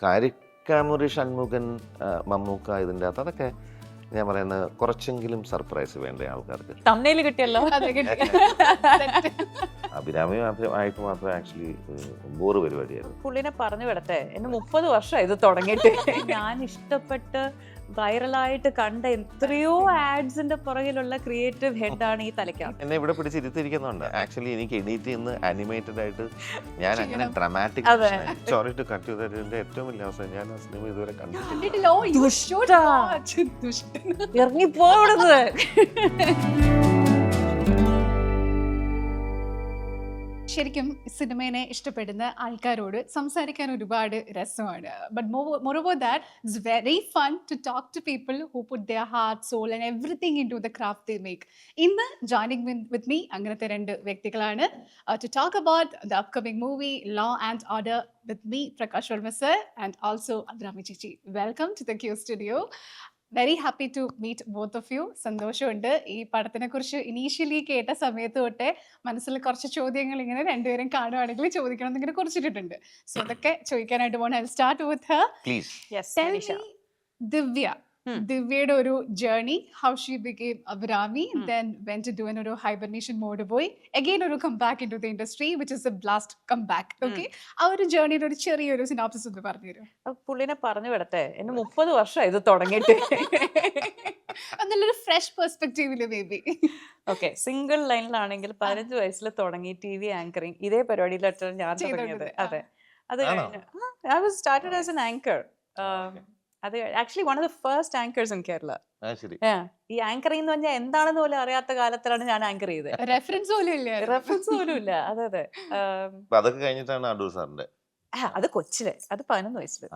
കാരിക്കാമുറി ഷൺമുഖൻ, മമ്മൂക്ക ഇതിൻ്റെ അകത്ത് അതൊക്കെ ഞാൻ പറയുന്നത് കുറച്ചെങ്കിലും സർപ്രൈസ് വേണ്ടേ ആൾക്കാർക്ക്. തമ്മിൽ കിട്ടിയല്ലോ. അഭിരാമി ആയിട്ട് മാത്രം ആക്ച്വലി ബോറ് പരിപാടിയായിരുന്നു. പുള്ളിനെ പറഞ്ഞു വിടട്ടെ, എന്നെ 30 വർഷം ഇത് തുടങ്ങിയിട്ട്. ഞാൻ ഇഷ്ടപ്പെട്ട് വൈറലായിട്ട് കണ്ട എത്രയോ ആഡ്സിന്റെ പുറകിലുള്ള ക്രിയേറ്റീവ് ഹെഡാണ് ഈ തലയ്ക്ക. എന്നെ ഇവിടെ പിടിച്ചിരുത്തിരിക്കുന്നുണ്ട്. ആക്ച്വലി എനിക്ക് എഡിറ്റ് ചെയ്യുന്ന ആനിമേറ്റഡ് ആയിട്ട് ഞാൻ അങ്ങനെ ഡ്രാമാറ്റിക് സോറി ടു കട്ട് ചെയ്തതിന്റെ ഏറ്റവും വലിയ അവസരം ഞാൻ ആ സിനിമ ഇതുവരെ കണ്ടിട്ടില്ല. ഇറങ്ങിപ്പോടുന്നത്. ശരിക്കും സിനിമയെ ഇഷ്ടപ്പെടുന്ന ആൾക്കാരോട് സംസാരിക്കാൻ ഒരുപാട് രസമാണ്. But moreover that it's very fun to talk to people who put their heart, soul and everything into the craft they make. ഇന്ന് joining with me അങ്ങനത്തെ രണ്ട് വ്യക്തികളാണ് to talk about the upcoming movie Law and Order with me, Prakash Verma sir, and also Abhrami Chichi. Welcome to the Q Studio. Very happy to meet both of you. സന്തോഷമുണ്ട്. ഈ പടത്തിനെ കുറിച്ച് initially കേട്ട സമയത്ത് തൊട്ടേ മനസ്സിൽ കുറച്ച് ചോദ്യങ്ങൾ ഇങ്ങനെ രണ്ടുപേരും കാണുവാണെങ്കിൽ ചോദിക്കണം എന്നിങ്ങനെ കുറിച്ചിട്ടുണ്ട്. സോ അതൊക്കെ ചോദിക്കാനായിട്ട് പോകണം. I start with her. Please. Tell me, Divya, ദിവ്യയുടെ ഒരു journey, how she became Abhirami, then went to do ഒരു ഹൈബർനേഷൻ മോഡ് പോയി അഗെയിൻ ഒരു come back into the industry which is a blast come back. Okay, ആ ഒരു ജേർണിയുടെ ഒരു ചെറിയൊരു synopsis ഒന്ന് പറഞ്ഞു തരും. പുള്ളിനെ പറഞ്ഞു വിടട്ടെ, എന്നെ 30 വർഷം ഇത് തുടങ്ങിയിട്ട്. നല്ലൊരു ഫ്രഷ് പെർസ്പെക്റ്റീവില് മേ ബി. ഓക്കെ, സിംഗിൾ ലൈനിലാണെങ്കിൽ 15 വയസ്സിൽ തുടങ്ങി TV ആങ്കറിങ്. ഇതേ പരിപാടിയിലാണ് ഞാൻ തുടങ്ങിയത്. അതെ, അത് കഴിഞ്ഞ് I was started as an anchor. അത് actually one of the first anchors in Kerala. ഈ ആങ്കറിംഗ് എന്ന് പറഞ്ഞാൽ എന്താണെന്ന് പോലും അറിയാത്ത കാലത്തിലാണ് ഞാൻ ആങ്കർ ചെയ്തത്. റെഫറൻസ് പോലും ഇല്ല. അതെ അതെ. അതൊക്കെ കഴിഞ്ഞിട്ടാണ് അടൂർ സാറിന്റെ. അത് കൊച്ചിലെ, അത് 11 വയസ്സില്.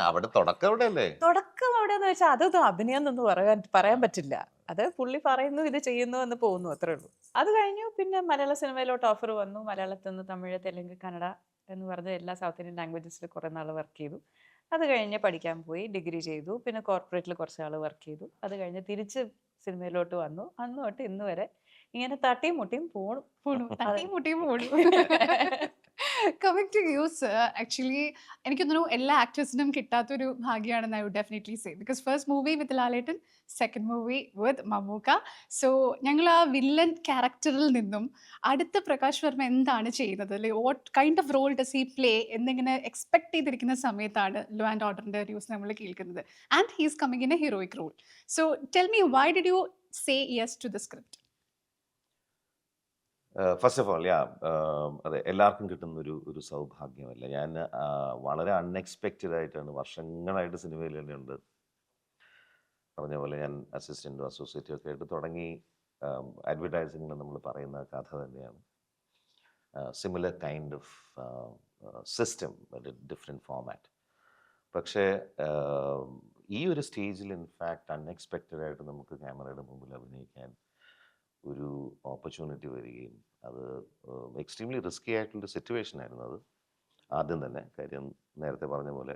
അവിടെ തുടക്കം എവിടെയല്ലേ? തുടക്കം എവിടെയെന്ന് വെച്ചാൽ അതൊന്നും അഭിനയം എന്നൊന്നും പറയാൻ പറ്റില്ല. അത് പുള്ളി പറയുന്നു, ഇത് ചെയ്യുന്നു എന്ന് പോകുന്നു, അത്രേ ഉള്ളൂ. അത് കഴിഞ്ഞു പിന്നെ മലയാള സിനിമയിലോട്ട് ഓഫർ വന്നു. മലയാളത്തിൽ നിന്ന് തമിഴ്, തെലുങ്ക്, കന്നഡ എന്ന് പറഞ്ഞ എല്ലാ സൗത്ത് ഇന്ത്യൻ ലാംഗ്വേജസിൽ കുറേ നാൾ വർക്ക് ചെയ്തു. അത് കഴിഞ്ഞ് പഠിക്കാൻ പോയി, ഡിഗ്രി ചെയ്തു, പിന്നെ കോർപ്പറേറ്റിൽ കുറച്ച് നാൾ വർക്ക് ചെയ്തു. അത് കഴിഞ്ഞ് തിരിച്ച് സിനിമയിലോട്ട് വന്നു. അന്ന് തൊട്ട് ഇന്ന് വരെ ഇങ്ങനെ തട്ടിയും മുട്ടിയും പോണു. Coming to you sir, actually എനിക്ക് തോന്നുന്നു എല്ലാ ആക്ടേഴ്സിനും കിട്ടാത്തൊരു ഭാഗ്യമാണെന്ന് I would definitely say. Because first movie with Lalettan, second movie with Mammukka. So ഞങ്ങൾ ആ വില്ലൻ ക്യാരക്ടറിൽ നിന്നും അടുത്ത പ്രകാശ് വർമ്മ എന്താണ് ചെയ്യുന്നത്, what kind of role does he play എന്നിങ്ങനെ എക്സ്പെക്ട് ചെയ്തിരിക്കുന്ന സമയത്താണ് ലോ ആൻഡ് ഓർഡറിന്റെ ന്യൂസ് നമ്മൾ കേൾക്കുന്നത്. And he is coming in a heroic role. So tell me, why did you say yes to the script? First of all അതെ, എല്ലാവർക്കും കിട്ടുന്ന ഒരു സൗഭാഗ്യമല്ല. ഞാൻ വളരെ അൺഎക്സ്പെക്റ്റഡ് ആയിട്ടാണ്, വർഷങ്ങളായിട്ട് സിനിമയിൽ തന്നെ ഉണ്ട്. പറഞ്ഞ പോലെ ഞാൻ അസിസ്റ്റൻറ്റും അസോസിയേറ്റും ഒക്കെ ആയിട്ട് തുടങ്ങി. അഡ്വർടൈസിങ്ങിൽ നമ്മൾ പറയുന്ന കഥ തന്നെയാണ്. Similar kind of system, different format. പക്ഷേ ഈ ഒരു സ്റ്റേജിൽ ഇൻഫാക്റ്റ് അൺഎക്സ്പെക്റ്റഡ് ആയിട്ട് നമുക്ക് ക്യാമറയുടെ മുമ്പിൽ അഭിനയിക്കാൻ ഒരു ഓപ്പർച്യൂണിറ്റി വരികയും, അത് എക്സ്ട്രീംലി റിസ്കി ആയിട്ടുള്ളൊരു സിറ്റുവേഷൻ ആയിരുന്നു അത് ആദ്യം തന്നെ. കാര്യം നേരത്തെ പറഞ്ഞ പോലെ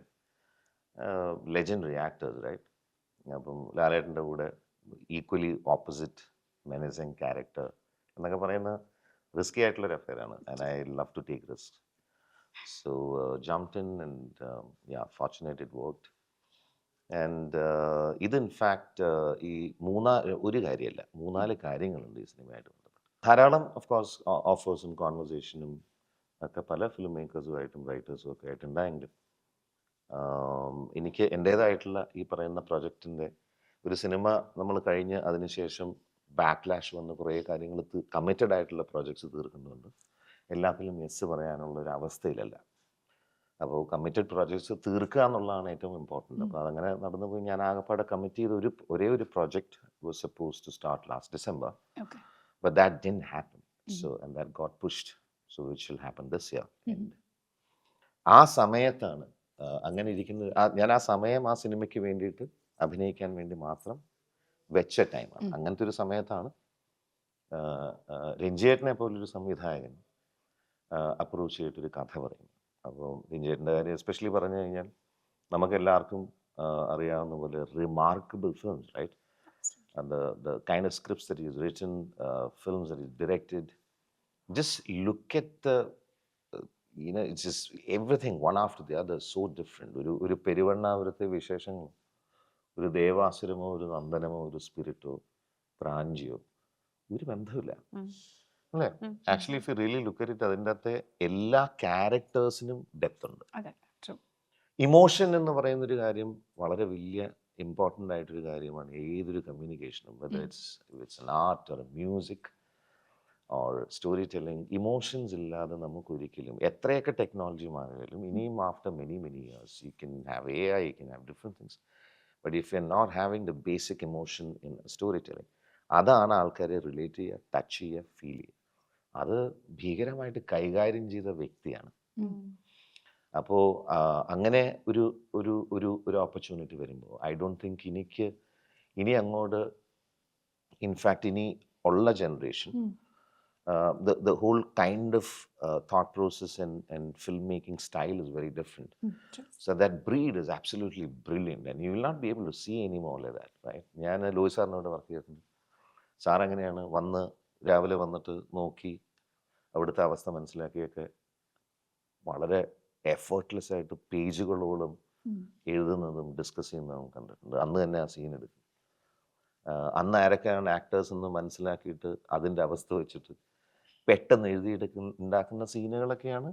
ലെജൻഡറി ആക്ടേഴ്സ്, റൈറ്റ്? അപ്പം ലാലേട്ടൻ്റെ കൂടെ ഈക്വലി ഓപ്പോസിറ്റ് മെനസിങ് ക്യാരക്ടർ എന്നൊക്കെ പറയുന്ന റിസ്കി ആയിട്ടുള്ളൊരു അഫെയറാണ്. And I love to take risk. So jumped in and fortunate it worked. And ഇത് ഇൻഫാക്റ്റ് ഈ ഒരു കാര്യമല്ല, 3-4 കാര്യങ്ങളുണ്ട് ഈ സിനിമയായിട്ട് ബന്ധപ്പെട്ട്. ധാരാളം ഓഫ് കോഴ്സ് ഓഫേഴ്സും കോൺവെർസേഷനും ഒക്കെ പല ഫിലിം മേക്കേഴ്സുമായിട്ടും റൈറ്റേഴ്സും ഒക്കെ ആയിട്ടുണ്ടായെങ്കിലും എനിക്ക് എൻ്റേതായിട്ടുള്ള ഈ പറയുന്ന പ്രൊജക്റ്റിൻ്റെ ഒരു സിനിമ നമ്മൾ കഴിഞ്ഞ് അതിനുശേഷം ബാക്ക്ലാഷ് വന്ന് കുറേ കാര്യങ്ങൾ കമ്മിറ്റഡ് ആയിട്ടുള്ള പ്രോജക്ട്സ് തീർക്കുന്നുണ്ട്. എല്ലാത്തിലും യെസ് പറയാനുള്ള ഒരു അവസ്ഥയിലല്ല. അപ്പോൾ കമ്മിറ്റഡ് പ്രോജക്ട്സ് തീർക്കുക എന്നുള്ളതാണ് ഏറ്റവും ഇമ്പോർട്ടൻറ്റ്. അപ്പോൾ അതങ്ങനെ നടന്നു പോയി. ഞാൻ ആകെപ്പാടെ കമ്മിറ്റ് ചെയ്ത ഒരേ ഒരു project was suppose to start last December, but that didn't happen. So and that got pushed, so it will happen this year. ആ സമയത്താണ് അങ്ങനെ ഇരിക്കുന്നത്. ഞാൻ ആ സമയം ആ സിനിമയ്ക്ക് വേണ്ടിയിട്ട് അഭിനയിക്കാൻ വേണ്ടി മാത്രം വെച്ച ടൈമാണ്. അങ്ങനത്തെ ഒരു സമയത്താണ് രഞ്ജിയേട്ടനെ പോലൊരു സംവിധായകൻ അപ്രോച്ച് ചെയ്തിട്ടൊരു കഥ പറയുന്നത്. അപ്പോൾ രഞ്ജിയേട്ടൻ്റെ കാര്യം എസ്പെഷ്യലി പറഞ്ഞു കഴിഞ്ഞാൽ നമുക്കെല്ലാവർക്കും അറിയാവുന്ന പോലെ remarkable films, right? The kind of scripts that he's written, films that he's directed, just look at the it's just everything one after the other so different. ഒരു പെരുവണ്ണാപുരത്തെ വിശേഷങ്ങൾ, ഒരു ദേവാസുരമോ ഒരു നന്ദനമോ ഒരു സ്പിരിറ്റോ പ്രാഞ്ചിയോ ഒരു ബന്ധമില്ല ഉം. അല്ലേ? ഉം. Actually if you really look at it, അതിൻ്റെ അകത്തെ എല്ലാ ക്യാരക്ടേഴ്സിനും ഡെപ്ത് ഉണ്ട്. അതെ, true. ഇമോഷൻ എന്ന് പറയുന്നൊരു കാര്യം വളരെ വലിയ ഇമ്പോർട്ടൻ്റ് ആയിട്ടൊരു കാര്യമാണ് ഏതൊരു കമ്മ്യൂണിക്കേഷനും, whether it's an art or music or story telling. Emotions ഇല്ലാതെ നമുക്കൊരിക്കലും എത്രയൊക്കെ ടെക്നോളജി മാറിയാലും ഇനിയും after many years you can have AI, you can have different things, but if you are not having the basic emotion in story telling, അതാണ് ആൾക്കാരെ relate ചെയ്യുക, touch ചെയ്യുക, feel ചെയ്യുക. അത് ഭീകരമായിട്ട് കൈകാര്യം ചെയ്ത വ്യക്തിയാണ്. അപ്പോൾ അങ്ങനെ ഒരു ഒരു ഒരു ഒരു ഓപ്പർച്യൂണിറ്റി വരുമ്പോൾ ഐ ഡോണ്ട് തിങ്ക് ഇനി അങ്ങോട്ട്, ഇൻഫാക്ട് ഇനി ഉള്ള generation, the whole kind of thought process and filmmaking style is very different. True. So that breed is absolutely brilliant and you will not be able to see any more like that, right? ഞാൻ ലോയി സാറിനോട് work ചെയ്തിട്ടുണ്ട്. Sir എങ്ങനെയാണ് രാവിലെ വന്നിട്ട് നോക്കി അവിടുത്തെ അവസ്ഥ മനസ്സിലാക്കിയൊക്കെ വളരെ എഫേർട്ട്ലെസ് ആയിട്ട് പേജുകളോളം എഴുതുന്നതും ഡിസ്കസ് ചെയ്യുന്നതും കണ്ടിട്ടുണ്ട്. അന്ന് തന്നെ ആ സീൻ എടുക്കും. അന്ന് ആരൊക്കെയാണ് ആക്ടേഴ്സ് എന്ന് മനസ്സിലാക്കിയിട്ട് അതിൻ്റെ അവസ്ഥ വെച്ചിട്ട് പെട്ടെന്ന് ഉണ്ടാക്കുന്ന സീനുകളൊക്കെയാണ്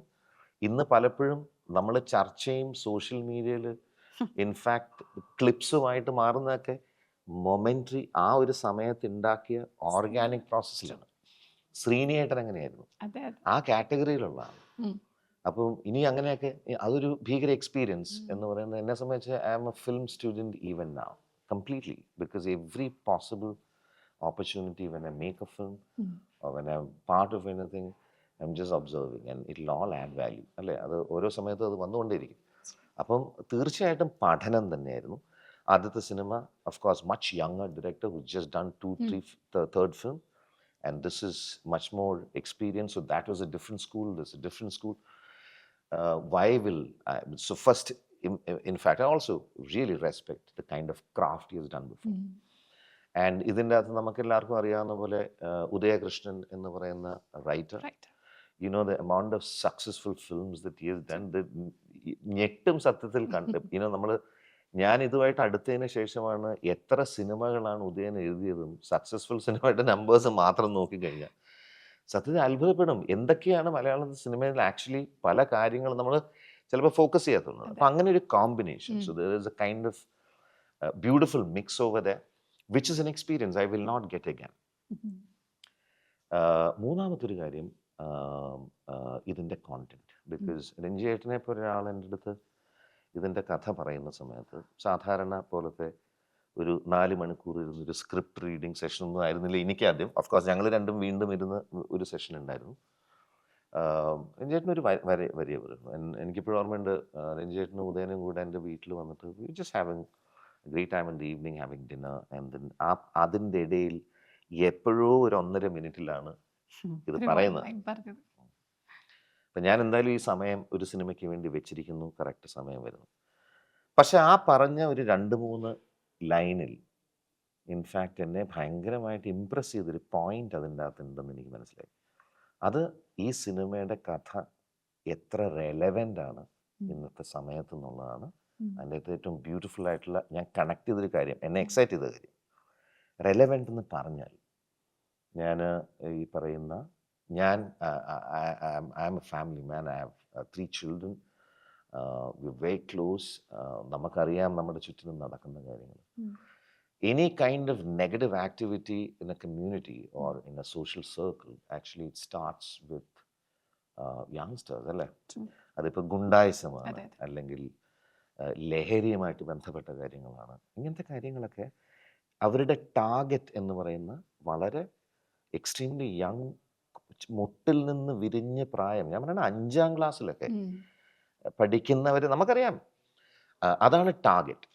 ഇന്ന് പലപ്പോഴും നമ്മൾ ചർച്ചയും സോഷ്യൽ മീഡിയയിൽ ഇൻഫാക്ട് ക്ലിപ്സുമായിട്ട് മാറുന്നതൊക്കെ മൊമെൻ്ററി ആ ഒരു സമയത്ത് ഉണ്ടാക്കിയ ഓർഗാനിക് പ്രോസസ്സിലാണ്. ശ്രീനിയേട്ടൻ അങ്ങനെയായിരുന്നു, ആ കാറ്റഗറിയിലുള്ളതാണ്. അപ്പം ഇനി അങ്ങനെയൊക്കെ അതൊരു ഭീകര എക്സ്പീരിയൻസ് എന്ന് പറയുന്നത് എന്നെ സംബന്ധിച്ച് I am a film student even now completely, because every possible opportunity when I make a film or when I'm part of anything, I'm just observing and it'll all add value അല്ലേ? അത് ഓരോ സമയത്തും അത് വന്നുകൊണ്ടേയിരിക്കും. അപ്പം തീർച്ചയായിട്ടും പഠനം തന്നെയായിരുന്നു. ആദ്യത്തെ cinema of course much younger director who's just done third film, and this is much more experience, so that was a different school, this is a different school. So first, in fact, I also really respect the kind of craft he has done before. And ഇതിൻ്റെ അകത്ത് നമുക്ക് എല്ലാവർക്കും അറിയാവുന്ന പോലെ ഉദയകൃഷ്ണൻ എന്ന് പറയുന്ന writer, you know the amount of successful films that he has done, ഞെട്ടും സത്യത്തിൽ കണ്ട് ഞാൻ ഇതുമായിട്ട് അടുത്തതിന് ശേഷമാണ് എത്ര സിനിമകളാണ് ഉദയൻ എഴുതിയതും സക്സസ്ഫുൾ സിനിമയുടെ നമ്പേഴ്സ് മാത്രം നോക്കിക്കഴിഞ്ഞാൽ സത്യത്തിൽ അത്ഭുതപ്പെടും എന്തൊക്കെയാണ് മലയാള സിനിമയിൽ ആക്ച്വലി പല കാര്യങ്ങളും നമ്മൾ ചിലപ്പോൾ ഫോക്കസ് ചെയ്യാത്തുള്ളത്. അപ്പം അങ്ങനെ ഒരു combination, so there is a kind of beautiful mix over there which is an experience I will not get again. മൂന്നാമത്തൊരു കാര്യം ഇതിൻ്റെ കോണ്ടന്റ്. ബിക്കോസ് രഞ്ജിയേട്ടനെ പോലെ ഒരാൾ എൻ്റെ അടുത്ത് ഇതിൻ്റെ കഥ പറയുന്ന സമയത്ത് സാധാരണ പോലത്തെ ഒരു 4 മണിക്കൂർ ഇരുന്നൊരു സ്ക്രിപ്റ്റ് റീഡിങ് സെഷൻ ഒന്നും ആയിരുന്നില്ല എനിക്കാദ്യം. ഓഫ്കോഴ്സ് ഞങ്ങൾ രണ്ടും വീണ്ടും ഇരുന്ന് ഒരു സെഷൻ ഉണ്ടായിരുന്നു. രഞ്ജിയേട്ടനൊരു വരിയ പറയുന്നു. എനിക്കിപ്പോഴും ഓർമ്മയുണ്ട്, രഞ്ജിയേട്ടനും ഉദയനും കൂടെ എൻ്റെ വീട്ടിൽ വന്നിട്ട് we just having great time in the evening, having dinner, and then അതിൻ്റെ ഇടയിൽ എപ്പോഴോ ഒരു 1.5 മിനിറ്റിലാണ് ഇത് പറയുന്നത്. അപ്പം ഞാൻ എന്തായാലും ഈ സമയം ഒരു സിനിമയ്ക്ക് വേണ്ടി വെച്ചിരിക്കുന്നു, കറക്റ്റ് സമയം വരുന്നു. പക്ഷെ ആ പറഞ്ഞ ഒരു 2-3 ലൈനിൽ ഇൻഫാക്റ്റ് എന്നെ ഭയങ്കരമായിട്ട് ഇമ്പ്രസ് ചെയ്തൊരു പോയിന്റ് അതിൻ്റെ അകത്തുണ്ടെന്ന് എനിക്ക് മനസ്സിലായി. അത് ഈ സിനിമയുടെ കഥ എത്ര റെലവൻ്റ് ആണ് ഇന്നത്തെ സമയത്ത് എന്നുള്ളതാണ് അതിൻ്റെ അകത്ത് ഏറ്റവും ബ്യൂട്ടിഫുൾ ആയിട്ടുള്ള ഞാൻ കണക്ട് ചെയ്തൊരു കാര്യം, എന്നെ എക്സൈറ്റ് ചെയ്ത കാര്യം. റെലവൻ്റ് എന്ന് പറഞ്ഞാൽ ഞാൻ ഈ പറയുന്ന I am a family man, I have 3 children, very close. നമുക്കറിയാം നമ്മുടെ ചുറ്റിനും നടക്കുന്ന കാര്യങ്ങൾ. Any kind of negative activity in a community or in a social circle, actually it starts with youngsters, അല്ലേ? അതിപ്പോൾ ഗുണ്ടായിസമാണ്, അല്ലെങ്കിൽ ലഹരിയുമായിട്ട് ബന്ധപ്പെട്ട കാര്യങ്ങളാണ്. ഇങ്ങനത്തെ കാര്യങ്ങളൊക്കെ അവരുടെ ടാർഗറ്റ് എന്ന് പറയുന്ന വളരെ എക്സ്ട്രീംലി യങ്, മുട്ടിൽ നിന്ന് വിരിഞ്ഞ പ്രായം, ഞാൻ പറയുന്നത് 5ാം ക്ലാസ്സിലൊക്കെ പഠിക്കുന്നവർ നമുക്കറിയാം, അതാണ് ടാർഗറ്റ്.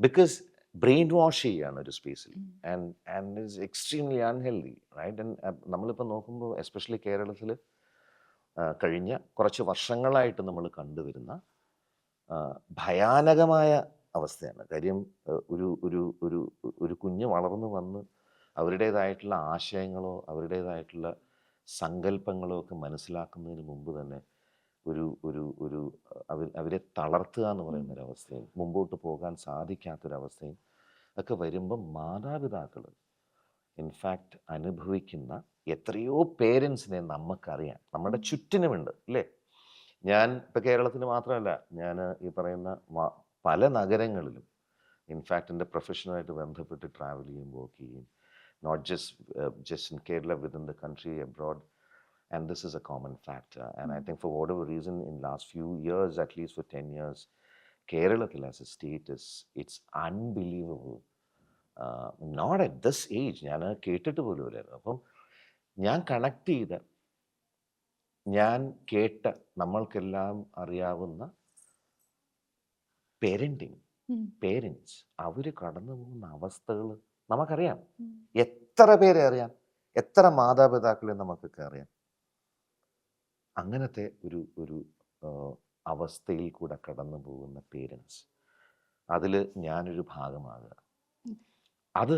ബിക്കോസ് ബ്രെയിൻ വാഷ് ചെയ്യാണ് ഒരു സ്പേസിൽ, and it's extremely unhealthy, right? And നമ്മളിപ്പോൾ നോക്കുമ്പോൾ എസ്പെഷ്യലി കേരളത്തിൽ കഴിഞ്ഞ കുറച്ച് വർഷങ്ങളായിട്ട് നമ്മൾ കണ്ടുവരുന്ന ഭയാനകമായ അവസ്ഥയാണ്. കാര്യം ഒരു ഒരു ഒരു ഒരു കുഞ്ഞ് വളർന്നു വന്ന് അവരുടേതായിട്ടുള്ള ആശയങ്ങളോ അവരുടേതായിട്ടുള്ള സങ്കല്പങ്ങളോ ഒക്കെ മനസ്സിലാക്കുന്നതിന് മുമ്പ് തന്നെ ഒരു ഒരു ഒരു അവരെ തളർത്തുക എന്ന് പറയുന്ന ഒരവസ്ഥയും മുമ്പോട്ട് പോകാൻ സാധിക്കാത്തൊരവസ്ഥയും ഒക്കെ വരുമ്പം മാതാപിതാക്കൾ ഇൻഫാക്റ്റ് അനുഭവിക്കുന്ന എത്രയോ പേരൻസിനെ നമുക്കറിയാം, നമ്മുടെ ചുറ്റിനുമുണ്ട് അല്ലേ. ഞാൻ ഇപ്പം കേരളത്തിൽ മാത്രമല്ല, ഞാൻ ഈ പറയുന്ന പല നഗരങ്ങളിലും ഇൻഫാക്റ്റ് എൻ്റെ പ്രൊഫഷനുമായിട്ട് ബന്ധപ്പെട്ട് ട്രാവൽ ചെയ്യും, വർക്ക് ചെയ്യും, not just in Kerala, within the country, abroad. And this is a common factor. And I think for whatever reason, in last few years, at least for 10 years, Kerala as a state it's unbelievable. Not at this age. ഞാൻ കേട്ടിട്ട് പോലും ഇല്ലായിരുന്നു. അപ്പം ഞാൻ connect ചെയ്ത, ഞാൻ കേട്ട, നമ്മൾക്കെല്ലാം അറിയാവുന്ന പേരൻസ് അവർ കടന്നു പോകുന്ന അവസ്ഥകൾ നമുക്കറിയാം. എത്ര പേരെ അറിയാം, എത്ര മാതാപിതാക്കളെ നമുക്കൊക്കെ അറിയാം. അങ്ങനത്തെ ഒരു അവസ്ഥയിൽ കൂടെ കടന്നു പോകുന്ന പേരൻസ്, അതിൽ ഞാനൊരു ഭാഗമാകുക, അത്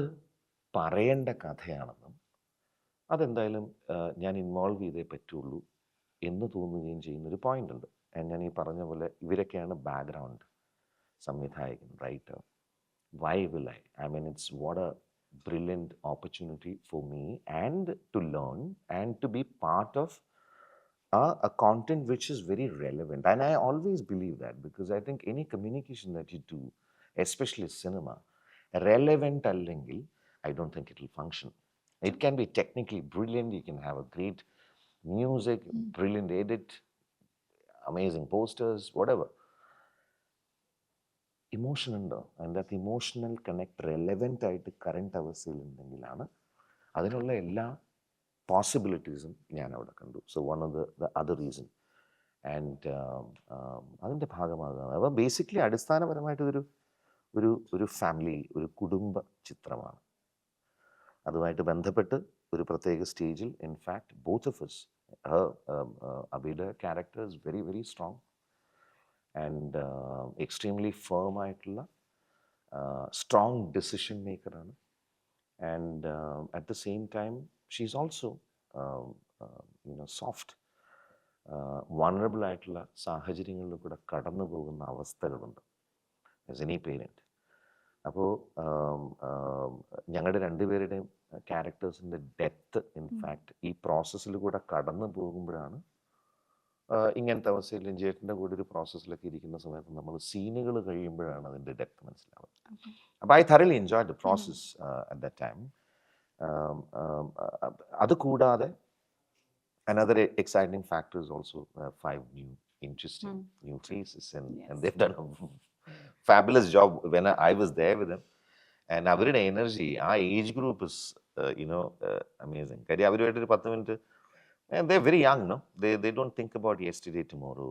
പറയേണ്ട കഥയാണെന്നും അതെന്തായാലും ഞാൻ ഇൻവോൾവ് ചെയ്തേ പറ്റുള്ളൂ എന്ന് തോന്നുകയും ചെയ്യുന്നൊരു പോയിന്റ് ഉണ്ട്. ഞാൻ ഈ പറഞ്ഞ പോലെ ഇവരൊക്കെയാണ് ബാക്ക്ഗ്രൗണ്ട് സംവിധായകൻ, writer. Why will I? I mean, it's what a brilliant opportunity for me and to learn and to be part of a content which is very relevant. And I always believe that, because I think any communication that you do, especially cinema, relevant allengil, I don't think it will function. It can be technically brilliant, you can have a great music, brilliant edit, amazing posters, whatever. Emotion ഉണ്ടോ, അതിൻ്റെ അകത്ത് emotional connect relevant ആയിട്ട് current അവസ്ഥയിൽ ഉണ്ടെങ്കിലാണ് അതിനുള്ള എല്ലാ പോസിബിലിറ്റീസും ഞാൻ അവിടെ കണ്ടു. So one of the other reason. And അതിൻ്റെ ഭാഗമാകുകയാണ്. അപ്പോൾ ബേസിക്കലി അടിസ്ഥാനപരമായിട്ട് ഒരു ഫാമിലി, ഒരു കുടുംബ ചിത്രമാണ്. അതുമായിട്ട് ബന്ധപ്പെട്ട് ഒരു പ്രത്യേക സ്റ്റേജിൽ ഇൻഫാക്ട് ബോത്ത് ഓഫ് us, അബിയുടെ character is very very strong and extremely firm ആയിട്ടുള്ള സ്ട്രോങ് ഡിസിഷൻ മേക്കറാണ്. And at the same time she is also soft. Vulnerable ആയിട്ടുള്ള സാഹചര്യങ്ങളിൽ കൂടെ കടന്നു പോകുന്ന അവസ്ഥകളുണ്ട് ആസ് എനി പേരൻറ്റ്. അപ്പോൾ ഞങ്ങളുടെ രണ്ടുപേരുടെയും ക്യാരക്ടേഴ്സിൻ്റെ ഡെപ്ത് ഇൻഫാക്റ്റ് ഈ പ്രോസസ്സിൽ കൂടെ കടന്നു പോകുമ്പോഴാണ് ഇങ്ങനത്തെ അവസ്ഥയിൽ ചേട്ടൻ്റെ കൂടെ ഒരു പ്രോസസ്സിലൊക്കെ ഇരിക്കുന്ന സമയത്ത് നമ്മൾ സീനുകൾ കഴിയുമ്പോഴാണ് അതിൻ്റെ ഡെപ്ത് മനസ്സിലാവുക. അപ്പോൾ I thoroughly enjoyed the process at that time. അത് കൂടാതെ another exciting factor is also 5 new interesting new faces, and they've done a fabulous job when I was there with them. And അവരുടെ energy, ആ age group is amazing. കാര്യം അവരുമായിട്ടൊരു 10 minute, and they're very young, no? They don't think about yesterday, tomorrow.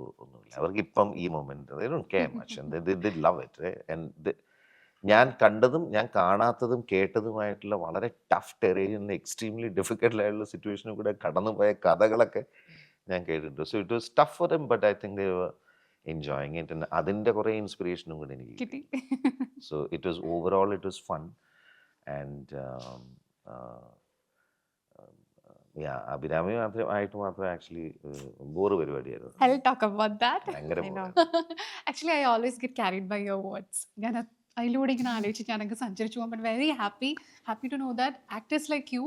അവർക്ക് ഇപ്പം ഈ moment, they don't care much, and they love it, right? And ഞാൻ കണ്ടതും ഞാൻ കാണാത്തതും കേട്ടതുമായിട്ടുള്ള വളരെ ടഫ് ടെറേനിൽ നിന്ന് എക്സ്ട്രീംലി ഡിഫിക്കൽട്ട് ആയിട്ടുള്ള സിറ്റുവേഷനിൽ കൂടെ കടന്നുപോയ കഥകളൊക്കെ ഞാൻ കേട്ടിട്ടുണ്ട്. So it was tough for them, but I think they were enjoying it. അതിൻ്റെ കുറേ ഇൻസ്പിറേഷനും കൂടെ എനിക്ക് കിട്ടി. So it was overall it was fun. And Abhirami മാത്രം ആക്ച്വലി ബോറ് പരിപാടിയായിരുന്നു. I'll talk about that. ഭയങ്കര Actually, I always get carried by your words. അതിലൂടെ ഇങ്ങനെ ആലോചിച്ച് ഞാനൊക്കെ സഞ്ചരിച്ചു പോകാൻ. But very happy to know that actors like you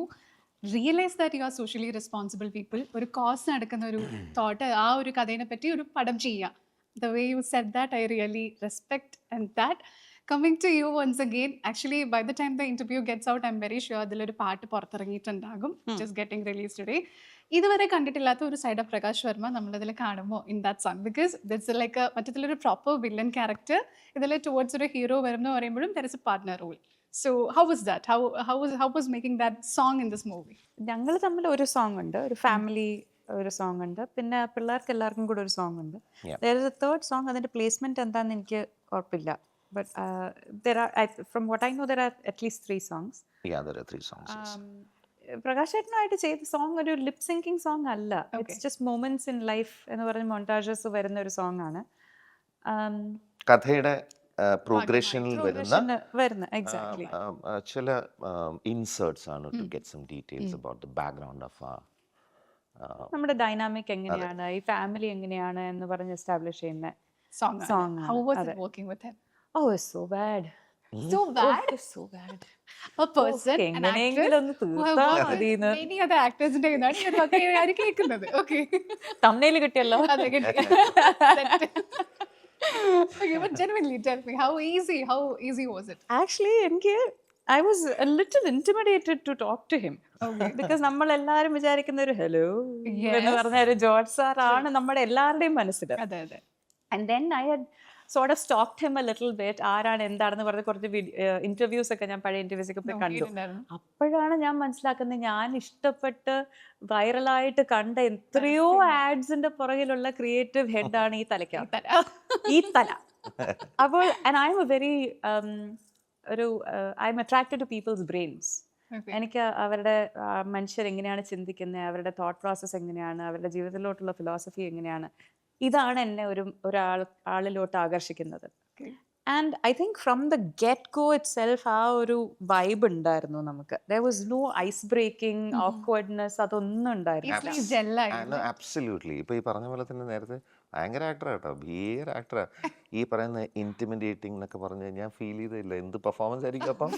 realise that you are socially responsible people. ഒരു കോസ് നടക്കുന്ന ഒരു തോട്ട്, ആ ഒരു കഥയെ പറ്റി ഒരു പടം ചെയ്യുക. The way you said that I really respect. And that coming to you once again, actually by the time the interview gets out, I'm very sure അതിലൊരു പാട്ട് പുറത്തിറങ്ങിയിട്ടുണ്ടാകും, which is getting released today. ഇതുവരെ കണ്ടിട്ടില്ലാത്ത ഒരു side of Prakash Varma നമ്മളതിൽ കാണുമ്പോൾ in that song, because it's like മറ്റത്തിലൊരു proper villain character, ഇതിൽ towards ഒരു ഹീറോ വരുന്ന പറയുമ്പോഴും there is a partner role. So how was that? How was making that song in this movie? ഞങ്ങൾ തമ്മിൽ ഒരു സോങ് ഉണ്ട്, ഒരു ഫാമിലി ഒരു സോങ് ഉണ്ട്, പിന്നെ പിള്ളേർക്ക് എല്ലാവർക്കും കൂടെ ഒരു സോങ് ഉണ്ട്. തേർഡ് സോങ്, അതിൻ്റെ പ്ലേസ്മെന്റ് എന്താണെന്ന് എനിക്ക് ഉറപ്പില്ല. But there are, from what I know, there are at least 3 songs. Yeah, there are 3 songs. Prakash ചേട്ടനായിട്ട് ചെയ്ത സോങ് ഒരു ലിപ് സിങ്കിങ് സോങ് അല്ല. It's just moments in life എന്ന് പറഞ്ഞ മൊണ്ടാജസ് വരുന്ന ഒരു സോങ് ആണ്. കഥയുടെ പ്രോഗ്രഷനിൽ വരുന്ന എക്സാക്ട്ലി ചില ഇൻസേർട്സ് ആണ് to get some details about the background of നമ്മുടെ ഡൈനാമിക് എങ്ങനെയാണ്, ഈ ഫാമിലി എങ്ങനെയാണ് എന്ന് പറഞ്ഞ് എസ്റ്റാബ്ലിഷ് ചെയ്യുന്ന Song. Song How ആണ്. was അതെ. it working with him? Oh so bad, So bad. So bad. A person, an actress എങ്ങനെയെങ്കിലും ഒന്ന് who have തീർത്താ worked with മതിന്ന്. many other actors ന്റെ കയ്യിന്നാണ് ഈ ഒരു വാക്ക് ആര് കേൾക്കുന്നത്. Okay. തമ്മിൽ കിട്ടിയല്ലോ. അതെ കിട്ടി. Okay, but genuinely tell me, how easy was it? Actually എനിക്ക് I was a little intimidated to talk to him, because നമ്മൾ എല്ലാവരും വിചാരിക്കുന്ന ഒരു ഹലോ എന്ന് Yes. പറഞ്ഞ ഒരു ജോർജ് സാർ ആണ് നമ്മുടെ എല്ലാവരുടെയും മനസ്സിൽ. അതെ അതെ. And then I had sort of stocked him A little bit, ആരാണ് എന്താണെന്ന് പറഞ്ഞ് കുറച്ച് ഇന്റർവ്യൂസ് ഒക്കെ ഞാൻ പഴയ ഇന്റർവ്യൂസ് ഒക്കെ പോയി കണ്ടു. നോക്കിയിട്ടുണ്ടായിരുന്നു. അപ്പോഴാണ് ഞാൻ മനസ്സിലാക്കുന്നത് ഞാൻ ഇഷ്ടപ്പെട്ട് വൈറലായിട്ട് കണ്ട എത്രയോ ആഡ്സിന്റെ പുറകിലുള്ള ക്രിയേറ്റീവ് ഹെഡാണ് ഈ തലയ്ക്ക്, ഈ തല. അപ്പോൾ and I am a very ഒരു I am attracted to people's brains. Okay. എനിക്ക് അവരുടെ മനുഷ്യർ എങ്ങനെയാണ് ചിന്തിക്കുന്നത്, അവരുടെ തോട്ട് പ്രോസസ്സ് എങ്ങനെയാണ്, അവരുടെ ജീവിതത്തിലോട്ടുള്ള ഫിലോസഫി എങ്ങനെയാണ്, ഇതാണ് എന്നെ ആളിലോട്ട് ആകർഷിക്കുന്നത്. Okay. And I think from the get go itself ആ ഒരു വൈബ് ഉണ്ടായിരുന്നു നമുക്ക്. There was no ice breaking, awkwardness, അതൊന്നും ഉണ്ടായിരുന്നു. Easily gel ആയിരുന്നു. ആബ്സല്യൂട്ട്ലി. ഇപ്പൊ ഈ പറഞ്ഞ പോലെ തന്നെ നേരത്തെ ഭയങ്കര ആക്ടറാ കേട്ടോ, ഭീകര ആക്ടറാ. ഈ പറയുന്ന ഇന്റിമിഡേറ്റിംഗ് എന്നൊക്കെ പറഞ്ഞ് ഞാൻ ഫീൽ ചെയ്തില്ല. എന്ത് പെർഫോമൻസ് ആയിരിക്കും അപ്പം.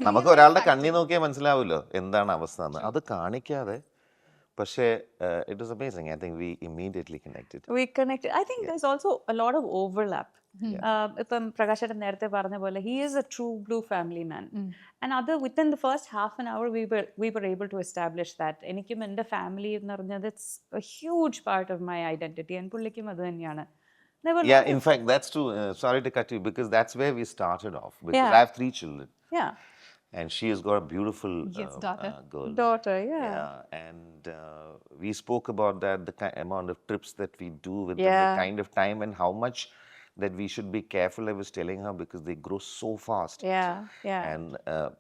നമുക്ക് ഒരാളുടെ കണ്ണി നോക്കിയാൽ മനസ്സിലാവുമല്ലോ എന്താണ് അവസ്ഥ എന്ന്, അത് കാണിക്കാതെ. പക്ഷേ it was amazing. I think we immediately connected. We connected. I think there's also a lot of overlap. ഇപ്പം പ്രകാശ് ഏട്ടൻ നേരത്തെ പറഞ്ഞ പോലെ he is a true blue family man. And other within the first half an hour we were able to establish that. എനിക്കും എൻ്റെ family എന്ന് പറഞ്ഞത് it's a huge part of my identity. and പുള്ളിക്കും അത് തന്നെയാണ്. There were Yeah, lot in fact, that's true. Sorry to cut you, because that's where we started off. Because Yeah. I have 3 children, yeah, and she has got a beautiful Yes, daughter. girl. daughter, yeah. Yeah, and we spoke about that, the amount of trips that we do with them, Yeah. the kind of time and how much that we should be careful. I was telling her, because they grow so fast. Yeah. And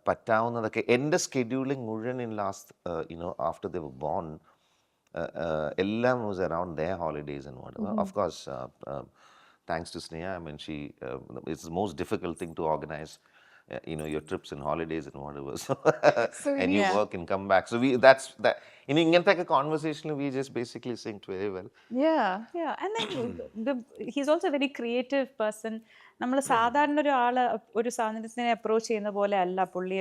പറ്റാവുന്നതൊക്കെ എൻ്റെ scheduling മുഴുവൻ in last after they were born, എല്ലാം was around their holidays and whatever. Of course, thanks to Sneha, I mean, it's the most difficult thing to organize, your trips and holidays and whatever. So And you yeah. work and come back. So that's that. ഇങ്ങനത്തെ conversation we just basically synced very well. Yeah. And then he's also a very creative person. നമ്മൾ സാധാരണ ഒരു സാധനത്തിനെ approach ചെയ്യുന്ന പോലെ അല്ല പുള്ളി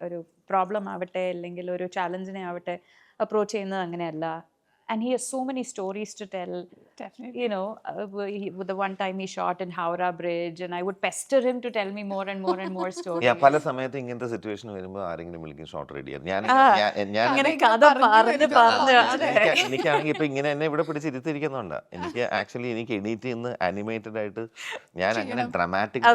ഒരു പ്രോബ്ലം ആവട്ടെ അല്ലെങ്കിൽ ഒരു ചാലഞ്ചിനെ ആവട്ടെ അപ്രോച്ച് ചെയ്യുന്നത് അങ്ങനെയല്ല. And he has so many stories to tell. Definitely. With the one time he shot in Howrah Bridge, and I would pester him to tell me more and more stories. പല സമയത്ത് ഇങ്ങനത്തെ situation വരുമ്പോൾ ആരെങ്കിലും വിളിക്കും short ready ആണ്. ഞാൻ അങ്ങനെ കഥ പറഞ്ഞ് എനിക്കാണെങ്കിൽ ഇപ്പൊ ഇങ്ങനെ എന്നെ ഇവിടെ പിടിച്ചിരുത്തിരിക്കുന്നുണ്ടാ. എനിക്ക് ആക്ച്വലി എനിക്ക് എണീറ്റ് ഇന്ന് അനിമേറ്റഡ് ആയിട്ട് ഞാൻ അങ്ങനെ ഡ്രാമാറ്റിക്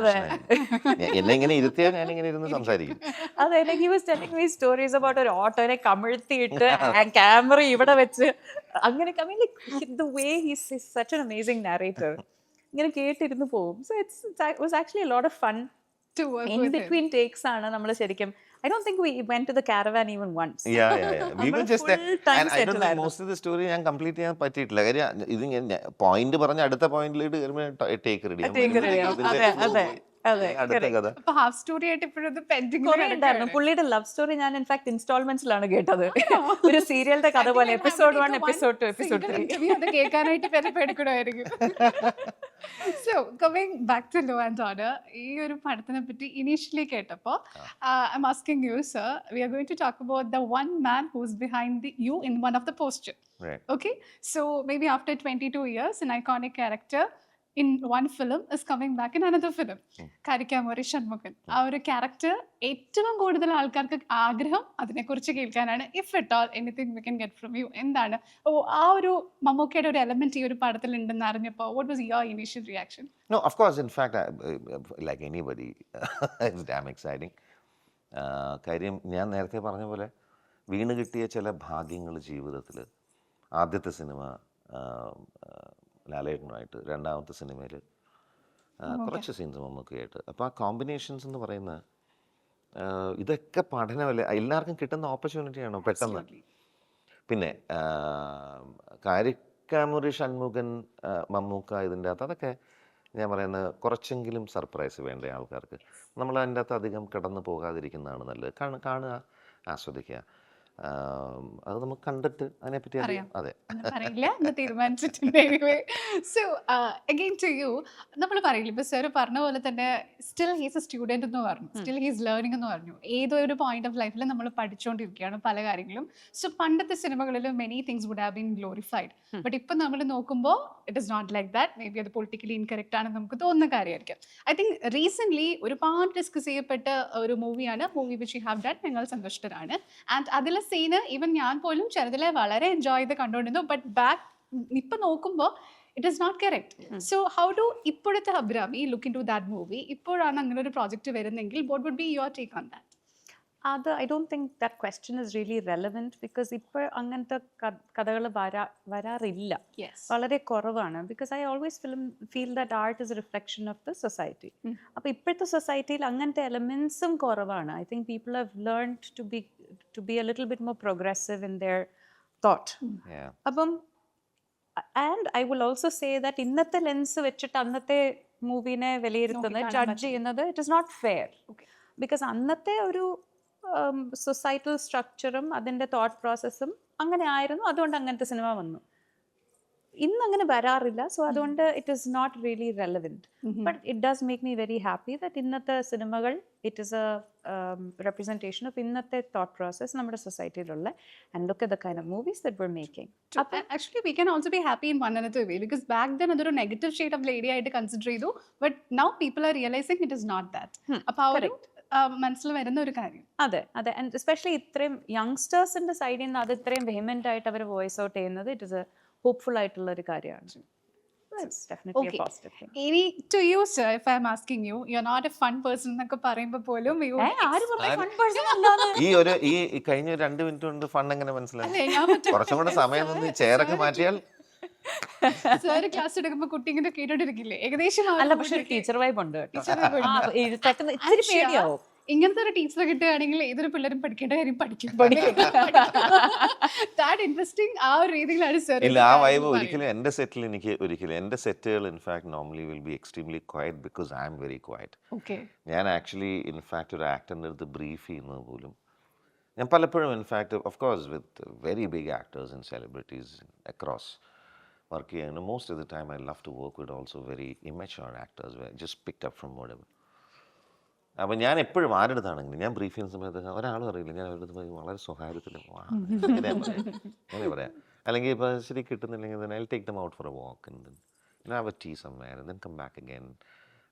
എന്നെ ഇങ്ങനെ ഇരുത്തിയാൽ ഞാൻ ഇങ്ങനെ ഇരുന്ന് സംസാരിക്കും. അതെ, he was telling me stories about ഒരു ഓട്ടോനെ കമിഴ്ത്തിയിട്ട് ക്യാമറ ഇവിടെ വെച്ച് അങ്ങനെ. I mean, like the way he's such an amazing narrator. ഇങ്ങനെ കേട്ടിരുന്ന് പോകും. So it was actually a lot of fun. To work In with him. between takes ആണ് നമ്മൾ ശരിക്കും. I don't think we went to the caravan even once. Yeah. We were just there. full time And I don't settle think ആയിരുന്നു. most of the story ഞാൻ complete ചെയ്യാൻ പറ്റിയിട്ടില്ല. കാര്യം ഇത് point പറഞ്ഞ അടുത്ത പോയിന്റിലേക്ക് കയറുമ്പോൾ take ready Take it ready. അതെ അടുത്ത കഥ. അപ്പൊ ഹാഫ് സ്റ്റോറി ആയിട്ട് ഇപ്പോഴത് പെൻഡിംഗ് കുറെ ഉണ്ടായിരുന്നു. പുള്ളിയുടെ ലവ് സ്റ്റോറി ഞാൻ ഇൻഫാക്ട് ഇൻസ്റ്റാൾമെന്റ്സിലാണ് കേട്ടത്. ഒരു സീരിയലിന്റെ കഥ പോലെ എപ്പിസോഡ് 1, എപ്പിസോഡ് 2, എപ്പിസോഡ് 3. അത് കേൾക്കാനായിട്ട് പേടിക്കണമായിരിക്കും. So coming back to law and order, ഈ ഒരു പടത്തിനെ പറ്റി ഇനീഷ്യലി കേട്ടപ്പോൾ I am asking you sir, we are going to talk about the one man who's behind you in one of the poster. Right. Okay, so maybe after 22 years, an iconic character in one film is coming back in another film. Karikaamuri Shanmugan. ആ ഒരു character ഏറ്റവും കൂടുതൽ ആൾക്കാർക്ക് ആഗ്രഹം അതിനെക്കുറിച്ച് കേൾക്കാനാണ്. If at all anything we can get from you, എന്താണ് ആ ഒരു മമ്മൂക്കയുടെ ഒരു എലമെന്റ് ഈ ഒരു പടത്തിൽ ഉണ്ടെന്ന് അറിഞ്ഞപ്പോൾ what was your initial reaction? No, of course. In fact, like anybody, it's damn exciting. കാര്യം ഞാൻ നേരത്തെ പറഞ്ഞ പോലെ വീണ് കിട്ടിയ ചില ഭാഗ്യങ്ങൾ ജീവിതത്തിൽ. ആദ്യത്തെ സിനിമ ലാലേട്ടനുമായിട്ട്, രണ്ടാമത്തെ സിനിമയിൽ കുറച്ച് സീൻസ് മമ്മൂക്കയായിട്ട്. അപ്പോൾ ആ കോമ്പിനേഷൻസ് എന്ന് പറയുന്ന ഇതൊക്കെ പഠനമല്ലേ, എല്ലാവർക്കും കിട്ടുന്ന ഓപ്പർച്യൂണിറ്റിയാണോ പെട്ടെന്ന്. പിന്നെ കാരിക്കാമുറി ഷൺമുഖൻ, മമ്മൂക്ക ഇതിൻ്റെ അകത്ത് അതൊക്കെ ഞാൻ പറയുന്നത് കുറച്ചെങ്കിലും സർപ്രൈസ് വേണ്ട ആൾക്കാർക്ക്. നമ്മൾ അതിൻ്റെ അകത്ത് അധികം കടന്നു പോകാതിരിക്കുന്നതാണ് നല്ലത്. കാണുക, ആസ്വദിക്കുക. അത് നമുക്ക് കണ്ടിട്ട് അതിനെപ്പറ്റി അറിയാം. അതെ. ഒന്നും പറയില്ല എന്ന് തീരുമാനിച്ചിട്ടുണ്ട്. Anyway so again to you, നമ്മൾ പറയില്ല ഇപ്പൊ സാർ പറഞ്ഞ പോലെ തന്നെ സ്റ്റിൽ ഹീസ് എ സ്റ്റുഡൻറ് എന്ന് പറഞ്ഞു, സ്റ്റിൽ ഹീസ് ലേണിംഗ് എന്ന് പറഞ്ഞു. ഏതോ ഒരു പോയിന്റ് ഓഫ് ലൈഫിൽ നമ്മൾ പഠിച്ചുകൊണ്ടിരിക്കുകയാണ് പല കാര്യങ്ങളും. സോ പണ്ടത്തെ സിനിമകളിൽ many things would have been glorified. But ഇപ്പം നമ്മൾ നോക്കുമ്പോൾ it is not like that. Maybe അത് പൊളിറ്റിക്കലി ഇൻകറക്റ്റ് ആണെന്ന് നമുക്ക് തോന്നുന്ന കാര്യമായിരിക്കും. ഐ തിങ്ക് റീസെന്റ് ഒരുപാട് ഡിസ്കസ് ചെയ്യപ്പെട്ട ഒരു movie which you have done, ഞങ്ങൾ സന്തുഷ്ടരാണ്. ആൻഡ് അതിലെ സീന് ഈവൻ ഞാൻ പോലും ചെറുതിലെ വളരെ എൻജോയ് ചെയ്ത് കണ്ടുകൊണ്ടിരുന്നു. ബട്ട് ബാക്ക് ഇപ്പൊ നോക്കുമ്പോൾ it is not correct. So how do ഇപ്പോഴത്തെ Abhirami look in to that movie? ഇപ്പോഴാണ് അങ്ങനെ ഒരു പ്രോജക്റ്റ് വരുന്നെങ്കിൽ what would be your take on that? അത് I don't think that question is really relevant. Because ഇപ്പോൾ അങ്ങനത്തെ കഥകൾ വരാറില്ല, വളരെ കുറവാണ്. Because I always feel that art is a reflection of the society. അപ്പോൾ ഇപ്പോഴത്തെ സൊസൈറ്റിയിൽ അങ്ങനത്തെ എലമെൻസും കുറവാണ്. I think people have learned to B a little bit more progressive in their thought. അപ്പം and I will also say that ഇന്നത്തെ lens വെച്ചിട്ട് അന്നത്തെ മൂവിനെ വിലയിരുത്തുന്നത്, ജഡ്ജ് ചെയ്യുന്നത്, it is not fair. Because അന്നത്തെ ഒരു സൊസൈറ്റൽ സ്ട്രക്ചറും അതിൻ്റെ തോട്ട് പ്രോസസ്സും അങ്ങനെ ആയിരുന്നു, അതുകൊണ്ട് അങ്ങനത്തെ സിനിമ വന്നു. ഇന്ന് അങ്ങനെ വരാറില്ല. സോ അതുകൊണ്ട് it is not really relevant. But it does make me very happy that ഇന്നത്തെ സിനിമകൾ it is a representation of ഇന്നത്തെ തോട്ട് പ്രോസസ് നമ്മുടെ സൊസൈറ്റിയിലുള്ള. And look at the kind of movies that we're making. Actually we can also be happy in one another way, because back then അതൊരു negative shade of lady ആയിട്ട് consider ചെയ്തു. But now people are realizing it is not that. അപ്പോൾ ആ ഒരു മനസ്സിൽ വരുന്ന ഒരു കാര്യം. അതെ അതെ. ആൻഡ് എസ്പെഷ്യലി ഇത്രയും യങ്സ്റ്റേഴ്സിന്റെ സൈഡിൽ നിന്ന് അത് ഇത്രയും വെഹിമെന്റ് ആയിട്ട് അവർ വോയിസ് ഔട്ട് ചെയ്യുന്നത് ഇറ്റ് ഇസ് എ ഹോപ്പ്ഫുൾ ആയിട്ടുള്ള ഒരു കാര്യമാണ്. That's definitely a positive thing. ഇനി to you sir, if I'm asking you, you're not a fun person എന്നൊക്കെ പറയുമ്പോൾ പോലും ഈ കഴിഞ്ഞ 2 മിനിറ്റ് കൊണ്ട് ഫണ്ട് എങ്ങനെ മനസ്സിലായി? കുറച്ചും കൂടെ സമയം നിന്ന് ചെയറൊക്കെ മാറ്റിയാൽ സാറ് ക്ലാസ് എടുക്കുമ്പോൾ കുട്ടി ഇങ്ങനെ കേട്ടോണ്ടിരിക്കില്ലേ? ഏകദേശം അല്ല, പക്ഷെ ടീച്ചർ വൈബ് ഉണ്ട് കേട്ടോ. ഇത്തിരി പേടിയാവും. ഇങ്ങനത്തെ ഒരു ടീച്ചറെ കിട്ടുകയാണെങ്കിൽ ഏതൊരു പിള്ളേരും പഠിക്കേണ്ട കാര്യം പഠിക്കും. ഇൻട്രസ്റ്റിംഗ്. ആ ഒരു രീതിയിലാണ് സാർ. ഇല്ല, ആ വൈബ് ഒരിക്കലും എൻ്റെ സെറ്റിൽ എനിക്ക് എൻ്റെ സെറ്റുകൾ in fact normally will be extremely quiet because I'm very quiet. ഞാൻ ആക്ച്വലി ഇൻഫാക്ട് ഒരു ആക്ടറിൻ്റെ അടുത്ത് ബ്രീഫ് ചെയ്യുന്നത് പോലും ഞാൻ പലപ്പോഴും in fact of course with very big actors and celebrities across work ചെയ്യുന്നു. Most of the time I love to work with also very immature actors just pick up from whatever. അപ്പോൾ ഞാൻ എപ്പോഴും ആരുടെ അടുത്താണെങ്കിലും ഞാൻ ബ്രീഫ് ചെയ്യുന്ന സമയത്ത് ഒരാളും അറിയില്ല, ഞാൻ അവരുടെ അടുത്ത് വളരെ സ്വകാര്യത്തിൽ അങ്ങനെ പറയാം. അല്ലെങ്കിൽ ഇപ്പോൾ ശരി കിട്ടുന്നില്ലെങ്കിൽ then I'll take them out for a walk and then have a tea somewhere and then come back again.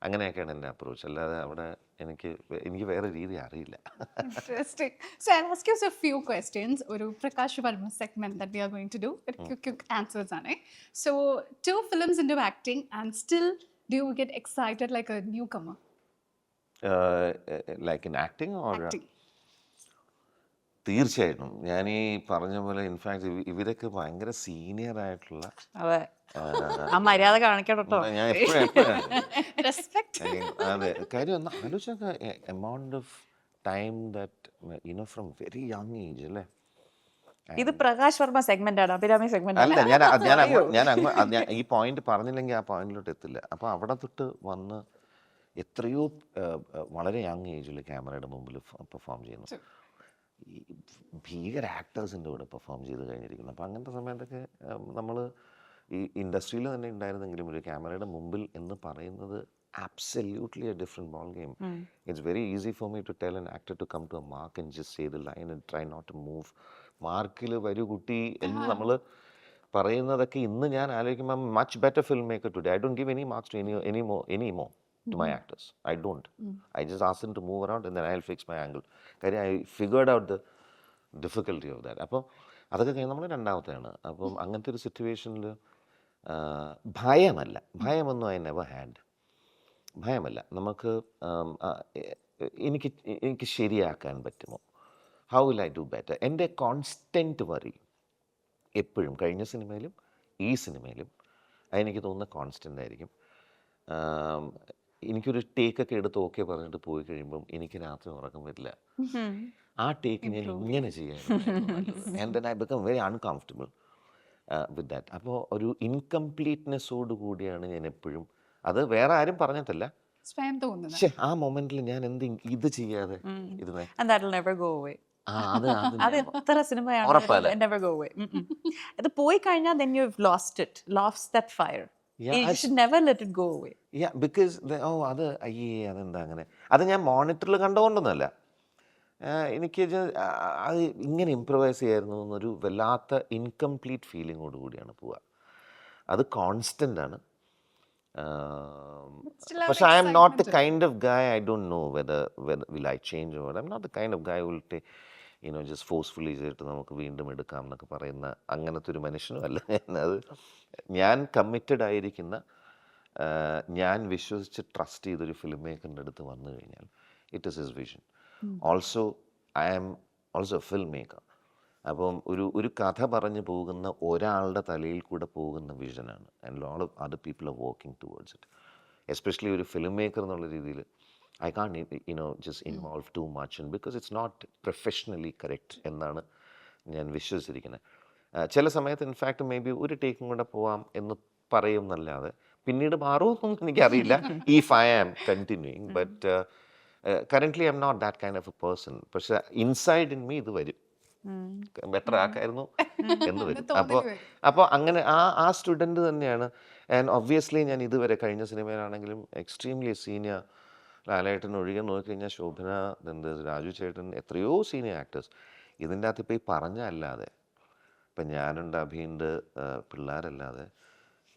അങ്ങനെയൊക്കെയാണ് എൻ്റെ അപ്രോച്ച്. അല്ലാതെ അവിടെ എനിക്ക് വേറെ രീതി അറിയില്ല. Interesting. So I'll ask you a few questions. ഒരു Prakash Varma segment that we are going to do. Quick answers ആണ്. So 2 films into acting and still do you get excited like a newcomer? Like in acting or? Acting. തീർച്ചയായിട്ടും. ഞാൻ ഈ പറഞ്ഞ പോലെ in fact ഇവരൊക്കെ ഭയങ്കര senior ആയിട്ടുള്ള അതെ, ആ മര്യാദ കാണിക്കണം കേട്ടോ. ഞാൻ എപ്പോഴും Respect. അതെ കാര്യം ഒന്ന് ആലോചിച്ച amount of time that from very young age അല്ലേ. ഇത് പ്രകാശ് വർമ്മ സെഗ്മെന്റ് ആണ്, അഭിരാമി സെഗ്മെന്റ് അല്ല. ഞാൻ ഈ പോയിന്റ് പറഞ്ഞില്ലെങ്കിൽ ആ പോയിന്റിലോട്ട് എത്തില്ല. അപ്പോൾ അവിടെ തൊട്ട് വന്ന് എത്രയോ വളരെ യങ് ഏജിൽ ക്യാമറയുടെ മുമ്പിൽ പെർഫോം ചെയ്യുന്നു, ഭീകര ആക്ടേഴ്സിൻ്റെ കൂടെ പെർഫോം ചെയ്ത് കഴിഞ്ഞിരിക്കുന്നു. അപ്പോൾ അങ്ങനത്തെ സമയത്തൊക്കെ നമ്മൾ ഈ ഇൻഡസ്ട്രിയിൽ തന്നെ ഉണ്ടായിരുന്നെങ്കിലും ഒരു ക്യാമറയുടെ മുമ്പിൽ എന്ന് പറയുന്നത് absolutely a different ball game. It's very easy for me to tell an actor to come to a mark and just say the line and try not to move. മാർക്കിൽ വരൂ കുട്ടി എന്ന് നമ്മൾ പറയുന്നതൊക്കെ ഇന്ന് ഞാൻ ആലോചിക്കുമ്പോൾ much better film maker today. I don't give any marks to any more to my actors. I don't. I just ask them to move around and then I'll fix my angle. കാര്യം I figured out the difficulty of that. അപ്പോൾ അതൊക്കെ കഴിഞ്ഞ് നമ്മൾ രണ്ടാമത്തെയാണ്. അപ്പം അങ്ങനത്തെ ഒരു സിറ്റുവേഷനിൽ ഭയമൊന്നും I never had. ഭയമല്ല. നമുക്ക് എനിക്ക് ശരിയാക്കാൻ പറ്റുമോ, how will I do better. എൻ്റെ കോൺസ്റ്റൻറ്റ് വറി എപ്പോഴും കഴിഞ്ഞ സിനിമയിലും ഈ സിനിമയിലും അതെനിക്ക് തോന്നുന്ന കോൺസ്റ്റൻ്റ് ആയിരിക്കും. എനിക്കൊരു ടേക്കൊക്കെ എടുത്ത് ഓക്കെ പറഞ്ഞിട്ട് പോയി കഴിയുമ്പം എനിക്ക് രാത്രി ഉറക്കം വരില്ല. ആ ടേക്ക് ഞാൻ ഇങ്ങനെ ചെയ്യാൻ and then I become very uncomfortable with that. അപ്പോൾ ഒരു ഇൻകംപ്ലീറ്റ്നെസ്സോട് കൂടിയാണ് ഞാൻ എപ്പോഴും, അത് വേറെ ആരും പറഞ്ഞിട്ടല്ല, സ്വയം തോന്നുന്നത്. പക്ഷേ ആ മൊമെന്റിൽ ഞാൻ ഇത് ചെയ്യാതെ ഇരുന്നേ. And that will never go away. അത് അത് എത്ര സിനിമയാണ് ഉറപ്പല്ലേ? never go away. അത് പോയി കഴിഞ്ഞാൽ then you've lost that fire. Yeah, You should never let it go away. Because അത് അയ്യേ അതെന്താ അങ്ങനെ, അത് ഞാൻ മോണിറ്ററിൽ കണ്ടുകൊണ്ടൊന്നുമല്ല. എനിക്ക് അത് ഇങ്ങനെ ഇമ്പ്രവൈസ് ചെയ്യായിരുന്നു എന്നൊരു വല്ലാത്ത ഇൻകംപ്ലീറ്റ് ഫീലിങ്ങോട് കൂടിയാണ് പോവുക. അത് കോൺസ്റ്റൻ്റ് ആണ്. Still have പക്ഷെ I M not the excitement. Kind of guy, I don't know whether will I change or I M not the kind of guy will just forcefully ചെയ്തിട്ട് നമുക്ക് വീണ്ടും എടുക്കാം എന്നൊക്കെ പറയുന്ന അങ്ങനത്തെ ഒരു മനുഷ്യനും അല്ല ഞാൻ. അത് ഞാൻ കമ്മിറ്റഡ് ആയിരിക്കുന്ന, ഞാൻ വിശ്വസിച്ച് ട്രസ്റ്റ് ചെയ്തൊരു ഫിലിം മേക്കറിൻ്റെ അടുത്ത് വന്നു കഴിഞ്ഞാൽ it is his vision. Also I am also film maker. അപ്പം ഒരു കഥ പറഞ്ഞു പോകുന്ന ഒരാളുടെ തലയിൽ കൂടെ പോകുന്ന വിഷനാണ്. And lot of other people are working towards it. Especially ഒരു ഫിലിം മേക്കർ എന്നുള്ള രീതിയിൽ I can just involve too much in because it's not professionally correct എന്നാണ് ഞാൻ വിശ്വസിച്ചിരിക്കുന്നത്. ചില സമയത്ത് ഇൻഫാക്ട് മേ ബി ഒരു ടേക്കും കൂടെ പോവാം എന്ന് പറയും എന്നല്ലാതെ പിന്നീട് മാറുമെന്നൊന്നും എനിക്കറിയില്ല if I am continuing. But currently I M not that kind of a person. പക്ഷെ ഇൻസൈഡ് ഇൻ മീ ഇത് വരും, ബെറ്റർ ആക്കായിരുന്നു എന്ന് വരും. അപ്പോൾ അങ്ങനെ ആ സ്റ്റുഡൻറ്റ് തന്നെയാണ്. ആൻഡ് ഒബ്വിയസ്ലി ഞാൻ ഇതുവരെ കഴിഞ്ഞ സിനിമയിലാണെങ്കിലും എക്സ്ട്രീംലി സീനിയർ, ലാലേട്ടൻ ഒഴികെ നോക്കിക്കഴിഞ്ഞാൽ ശോഭന, രാജു ചേട്ടൻ, എത്രയോ സീനിയർ ആക്ടേഴ്സ് ഇതിൻ്റെ അകത്ത് ഇപ്പോൾ ഈ പറഞ്ഞല്ലാതെ, ഇപ്പം ഞാനുണ്ട്, അഭിയുണ്ട്, പിള്ളേരല്ലാതെ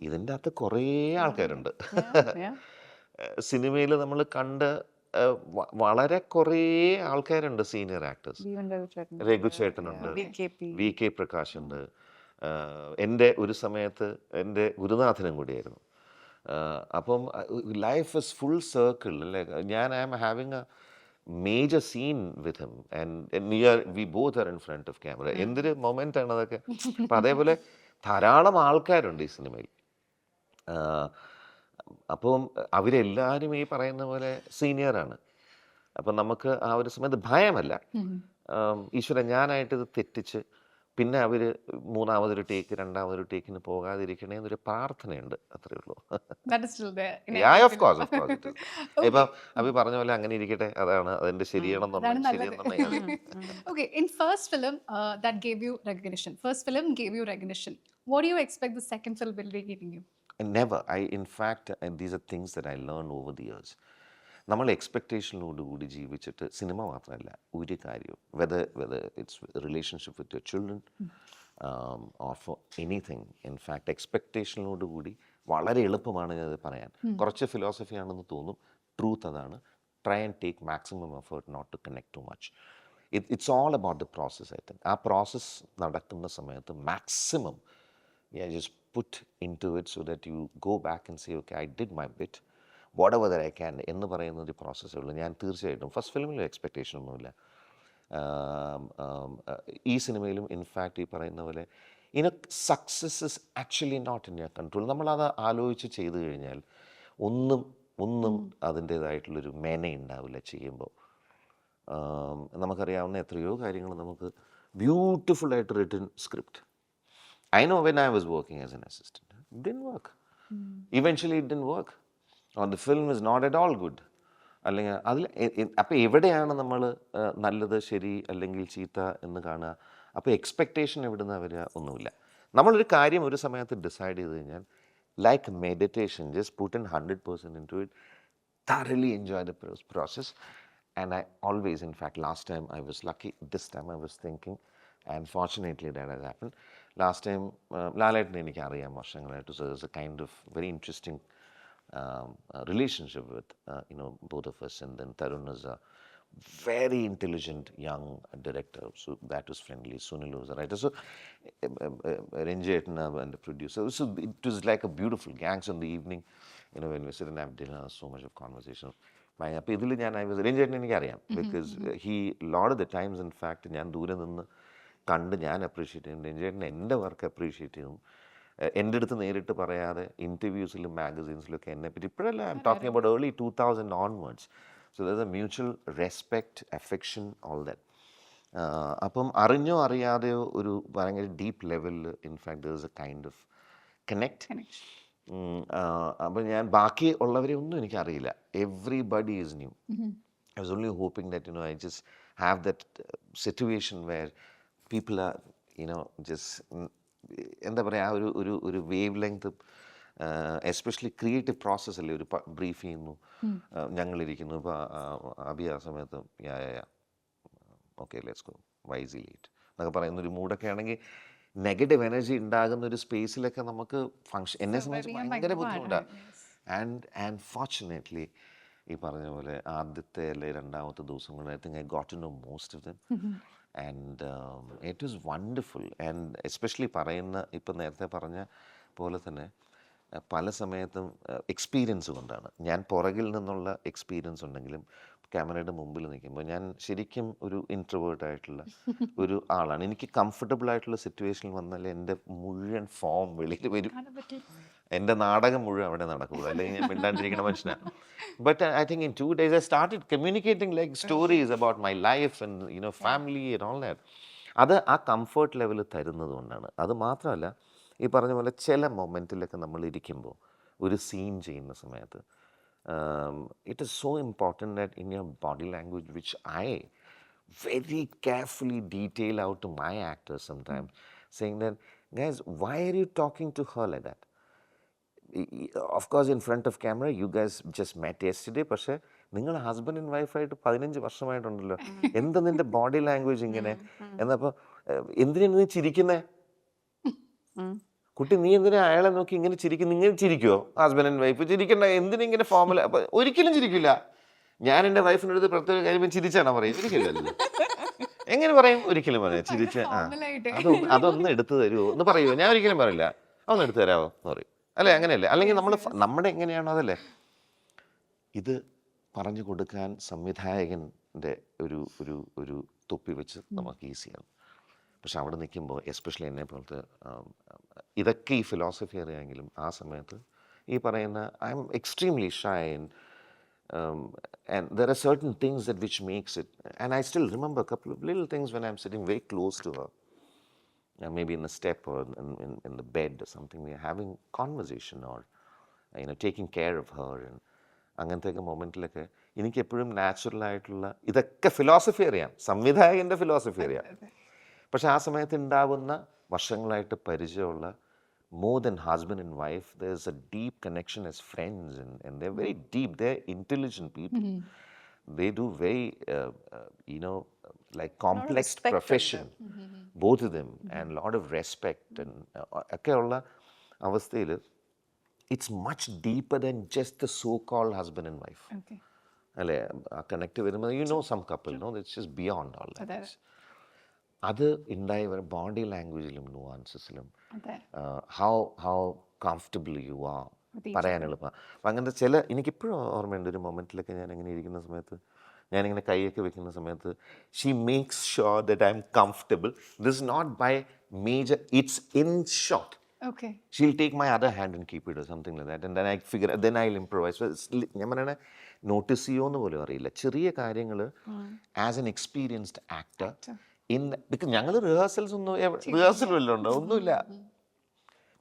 ഇതിൻ്റെ അകത്ത് കുറേ ആൾക്കാരുണ്ട്. സിനിമയിൽ നമ്മൾ കണ്ട് വളരെ കുറേ ആൾക്കാരുണ്ട് സീനിയർ ആക്ടേഴ്സ്. രഘു ചേട്ടനുണ്ട്, വി കെ പ്രകാശ് ഉണ്ട്, എൻ്റെ ഒരു സമയത്ത് എൻ്റെ ഗുരുനാഥനും കൂടിയായിരുന്നു. അപ്പം ലൈഫ് ഇസ് ഫുൾ സർക്കിൾ അല്ലേ. ഞാൻ I am having a major scene with him and we both are in front of camera. എന്തൊരു മൊമെൻ്റ് ആണ് അതൊക്കെ. അപ്പം അതേപോലെ ധാരാളം ആൾക്കാരുണ്ട് ഈ സിനിമയിൽ. അപ്പം അവരെല്ലാവരും ഈ പറയുന്ന പോലെ സീനിയറാണ്. അപ്പം നമുക്ക് ആ ഒരു സമയത്ത് ഭയമല്ല, ഈശ്വരൻ ഞാനായിട്ടിത് തെറ്റിച്ച് പിന്നെ അവർ മൂന്നാമതൊരു ടേക്ക് രണ്ടാമതൊരു ടേക്കിന് പോകാതിരിക്കണേ എന്നൊരു പ്രാർത്ഥനയുണ്ട്, അത്രയേ ഉള്ളൂ. ഓഫ് കോഴ്സ് ഇപ്പം അഭി പറഞ്ഞ പോലെ അങ്ങനെ ഇരിക്കട്ടെ, അതാണ് അതിൻ്റെ ശരിയാണെന്നുണ്ടെങ്കിൽ. Okay, in first film that gave you recognition, first film gave you recognition, what do you expect the second film will be giving you? Never. In fact, these are things that I learned over the years. നമ്മൾ എക്സ്പെക്റ്റേഷനോടുകൂടി ജീവിച്ചിട്ട് cinema മാത്രമല്ല ഒരു കാര്യവും, whether it's relationship with your children or for anything. In fact എക്സ്പെക്റ്റേഷനോടുകൂടി വളരെ എളുപ്പമാണ് അത് പറയാൻ, കുറച്ച് ഫിലോസഫി ആണെന്ന് തോന്നും. ട്രൂത്ത് അതാണ്. Try and take maximum effort not to connect too much. It's all about the process. I think ആ പ്രോസസ്സ് നടക്കുന്ന സമയത്ത് maximum just put into it so that you go back and say, okay, I did my bit, whatever that I can എന്ന് പറയുന്ന ഒരു പ്രോസസ്സേ ഉള്ളൂ. ഞാൻ തീർച്ചയായിട്ടും first ഫിലിമിലും expectation ഒന്നുമില്ല. ഈ സിനിമയിലും ഇൻഫാക്റ്റ് ഈ പറയുന്ന പോലെ success is actually not in your control. നമ്മളത് ആലോചിച്ച് ചെയ്തു കഴിഞ്ഞാൽ ഒന്നും അതിൻ്റേതായിട്ടുള്ളൊരു മേന ഉണ്ടാവില്ല ചെയ്യുമ്പോൾ. നമുക്കറിയാവുന്ന എത്രയോ കാര്യങ്ങൾ നമുക്ക് ബ്യൂട്ടിഫുള്ളായിട്ട് written script. I know when I was working as an assistant, it didn't work. Eventually it didn't work. Or the film is not at all good. അല്ലെങ്കിൽ അതിൽ അപ്പോൾ എവിടെയാണ് നമ്മൾ നല്ലത് ശരി അല്ലെങ്കിൽ ചീത്ത എന്ന് കാണുക? അപ്പോൾ എക്സ്പെക്റ്റേഷൻ എവിടെ നിന്ന് വരിക? ഒന്നുമില്ല. നമ്മളൊരു കാര്യം ഒരു സമയത്ത് ഡിസൈഡ് ചെയ്ത് കഴിഞ്ഞാൽ like meditation, just put in 100% into it, thoroughly enjoy the process. And I always, in fact, last time I was lucky, this time I was thinking, and fortunately that has happened. Last time ലാലേട്ടനെ എനിക്ക് അറിയാം വർഷങ്ങളായിട്ട്. So there's a kind of very interesting relationship with both of us. And then Tarun is a very intelligent young director, so that was friendly. Sunil was a writer. So Ranjit and the producer, so it was like a beautiful gang. So in the evening, when we sit and have dinner, so much of conversation. അപ്പോൾ ഇതിൽ രഞ്ജേട്ടനെ എനിക്കറിയാം, because he lot of the times in fact ഞാൻ ദൂരെ നിന്ന് കണ്ട് ഞാൻ appreciate ചെയ്യുന്നു. രഞ്ജേട്ടൻ എൻ്റെ വർക്ക് അപ്രീഷിയേറ്റ് ചെയ്യുന്നു. എൻ്റെ അടുത്ത് നേരിട്ട് പറയാതെ ഇൻ്റർവ്യൂസിലും മാഗസീൻസിലൊക്കെ എന്നെപ്പറ്റി, ഇപ്പോഴല്ല, I am talking about early 2000 onwards. So there's a mutual respect, affection, all that. അപ്പം അറിഞ്ഞോ അറിയാതെയോ ഒരു ഭയങ്കര ഡീപ്പ് ലെവലിൽ in fact there is a kind of connect. അപ്പം ഞാൻ ബാക്കി ഉള്ളവരെ ഒന്നും എനിക്കറിയില്ല. Everybody is new. I was only hoping that I have that situation where people are, just എന്താ പറയുക, ആ ഒരു wave length, especially creative process അല്ലേ, ഒരു ബ്രീഫ് ചെയ്യുന്നു, ഞങ്ങളിരിക്കുന്നു. ഇപ്പോൾ അബി ആ സമയത്ത് ഓക്കെ ലെറ്റ്സ് ഗോ വൈസി ലേറ്റ് എന്നൊക്കെ പറയുന്നൊരു മൂഡൊക്കെ ആണെങ്കിൽ നെഗറ്റീവ് എനർജി ഉണ്ടാകുന്ന ഒരു സ്പേസിലൊക്കെ നമുക്ക് എന്നെ സംബന്ധിച്ച് ഭയങ്കര ബുദ്ധിമുട്ടാണ്. ആൻഡ് ഫോർച്ചുനേറ്റ്ലി ഈ പറഞ്ഞ പോലെ ആദ്യത്തെ അല്ലെ രണ്ടാമത്തെ ദിവസം കൊണ്ട് I think I got to know most of them. And it was wonderful. And especially ഇപ്പം നേരത്തെ പറഞ്ഞ പോലെ തന്നെ പല സമയത്തും എക്സ്പീരിയൻസ് കൊണ്ടാണ്. ഞാൻ പുറകിൽ നിന്നുള്ള എക്സ്പീരിയൻസ് ഉണ്ടെങ്കിലും ക്യാമറയുടെ മുമ്പിൽ നിൽക്കുമ്പോൾ ഞാൻ ശരിക്കും ഒരു ഇൻട്രോവേർട്ടായിട്ടുള്ള ഒരു ആളാണ്. എനിക്ക് കംഫർട്ടബിൾ ആയിട്ടുള്ള സിറ്റുവേഷനിൽ വന്നാൽ എൻ്റെ മുഴുവൻ ഫോം വെളിയിൽ വരും. എൻ്റെ നാടകം മുഴുവൻ അവിടെ നടക്കുള്ളൂ, അല്ലെങ്കിൽ ഞാൻ മിണ്ടാണ്ടിരിക്കുന്ന മനുഷ്യനാണ്. But I think in 2 days I started communicating like stories about my life and family and all that. അത് ആ കംഫർട്ട് ലെവൽ തരുന്നത് കൊണ്ടാണ്. അത് മാത്രമല്ല, ഈ പറഞ്ഞ പോലെ ചില മൊമെൻറ്റിലൊക്കെ നമ്മൾ ഇരിക്കുമ്പോൾ ഒരു സീൻ ചെയ്യുന്ന സമയത്ത് it is so important that in your body language, which I very carefully detail out to my actors sometimes, saying that, guys, why are you talking to her like that? Of course, in front of camera, you guys just met yesterday, പക്ഷേ നിങ്ങൾ husband and വൈഫായിട്ട് 15 വർഷമായിട്ടുണ്ടല്ലോ, എന്താ നിൻ്റെ body language ഇങ്ങനെ? എന്നപ്പോൾ എന്തിനാണ് നീ ചിരിക്കുന്നേ? കുട്ടി, നീ എന്തിനാ അയാളെ നോക്കി ഇങ്ങനെ ചിരിക്കും? നിങ്ങൾ ചിരിക്കുമോ? ഹസ്ബൻഡ് ആൻഡ് വൈഫ് ചിരിക്കണ്ട, എന്തിനിങ്ങനെ ഫോർമുല? അപ്പം ഒരിക്കലും ചിരിക്കില്ല. ഞാൻ എൻ്റെ വൈഫിൻ്റെ അടുത്ത് പ്രത്യേക കാര്യം ചിരിച്ചാണോ പറയും? ഒരിക്കലും. എങ്ങനെ പറയും? ഒരിക്കലും പറയാം ചിരിച്ച. അതൊന്ന് എടുത്തു തരുമോ എന്ന് പറയുമോ? ഞാൻ ഒരിക്കലും പറയില്ല. ഒന്ന് എടുത്തു തരാമോ എന്ന് പറയും. അല്ലേ? അങ്ങനെയല്ലേ? അല്ലെങ്കിൽ നമ്മുടെ എങ്ങനെയാണോ അതല്ലേ? ഇത് പറഞ്ഞു കൊടുക്കാൻ സംവിധായകൻ്റെ ഒരു തൊപ്പി വെച്ച് നമുക്ക് ഈസിയാണ്. പക്ഷെ അവിടെ നിൽക്കുമ്പോൾ എസ്പെഷ്യലി എന്നെ പോലത്തെ ഇതൊക്കെ ഈ ഫിലോസഫി അറിയാമെങ്കിലും ആ സമയത്ത് ഈ പറയുന്ന I am extremely shy and there are certain things that which makes it, and I still remember a couple of little things when I'm sitting very close to her, maybe in the step or in the bed or something, we are having conversation or taking care of her, and അങ്ങനത്തെയൊക്കെ മൊമെൻറ്റിലൊക്കെ എനിക്ക് എപ്പോഴും നാച്ചുറലായിട്ടുള്ള ഇതൊക്കെ philosophy അറിയാം, സംവിധായകൻ്റെ philosophy അറിയാം. പക്ഷെ ആ സമയത്ത് ഉണ്ടാവുന്ന വർഷങ്ങളായിട്ട് പരിചയമുള്ള more than husband and wife, there's a deep connection as friends, and they're very deep, they're intelligent people. They do very like complex profession, both of them, and lot of respect and ഒക്കെ ഉള്ള അവസ്ഥയിൽ it's much deeper than just the so-called husband and wife. അല്ലേ? ആ connect വരുമ്പോൾ some couple, it's just beyond all that. അത് ഉണ്ടായി body ലാംഗ്വേജിലും നുവാൻസസിലും ഹൗ കംഫർട്ടബിൾ യു ആർ പറയാൻ എളുപ്പം. അപ്പം അങ്ങനത്തെ എനിക്കിപ്പോഴും ഓർമ്മയുണ്ട് ഒരു മൊമെൻറ്റിലൊക്കെ ഞാൻ ഇങ്ങനെ ഇരിക്കുന്ന സമയത്ത്, ഞാനിങ്ങനെ കൈയൊക്കെ വെക്കുന്ന സമയത്ത് she makes sure that I am comfortable. This not by major, it's in shot. She'll take my other hand and keep it something like that, and then I figure, then I will improvise. ഞാൻ പറയണ notice ചെയ്യുമെന്ന് പോലും അറിയില്ല ചെറിയ കാര്യങ്ങൾ. As an experienced actor because ഞങ്ങൾ rehearsals ഒന്നും rehearsal ഉണ്ടോ? ഒന്നുമില്ല.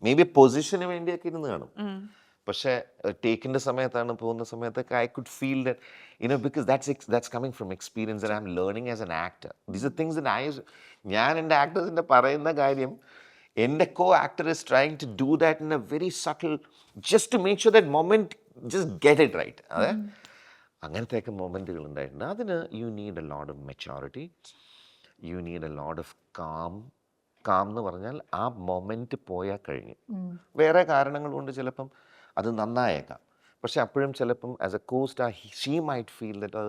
മേ ബി പൊസിഷന് വേണ്ടിയൊക്കെ ഇരുന്ന് കാണും. പക്ഷേ ടേക്കിൻ്റെ സമയത്താണ് പോകുന്ന സമയത്തൊക്കെ I could feel that because that's coming from experience and I am learning as an actor. These are things ഞാൻ എൻ്റെ ആക്ടേഴ്സിൻ്റെ പറയുന്ന കാര്യം എൻ്റെ co actor is trying to do that in a very subtle, just to make sure that moment just get it right. അതെ, അങ്ങനത്തെയൊക്കെ മൊമെൻറ്റുകൾ ഉണ്ടായിട്ടുണ്ട്. അതിന് you need a lot of maturity, you need a lot of calm എന്ന് പറഞ്ഞാൽ ആ moment പോയാൽ കഴിഞ്ഞു. വേറെ കാരണങ്ങൾ കൊണ്ട് ചിലപ്പം അത് നന്നായേക്കാം, പക്ഷെ അപ്പോഴും ചിലപ്പം as a co star she might feel that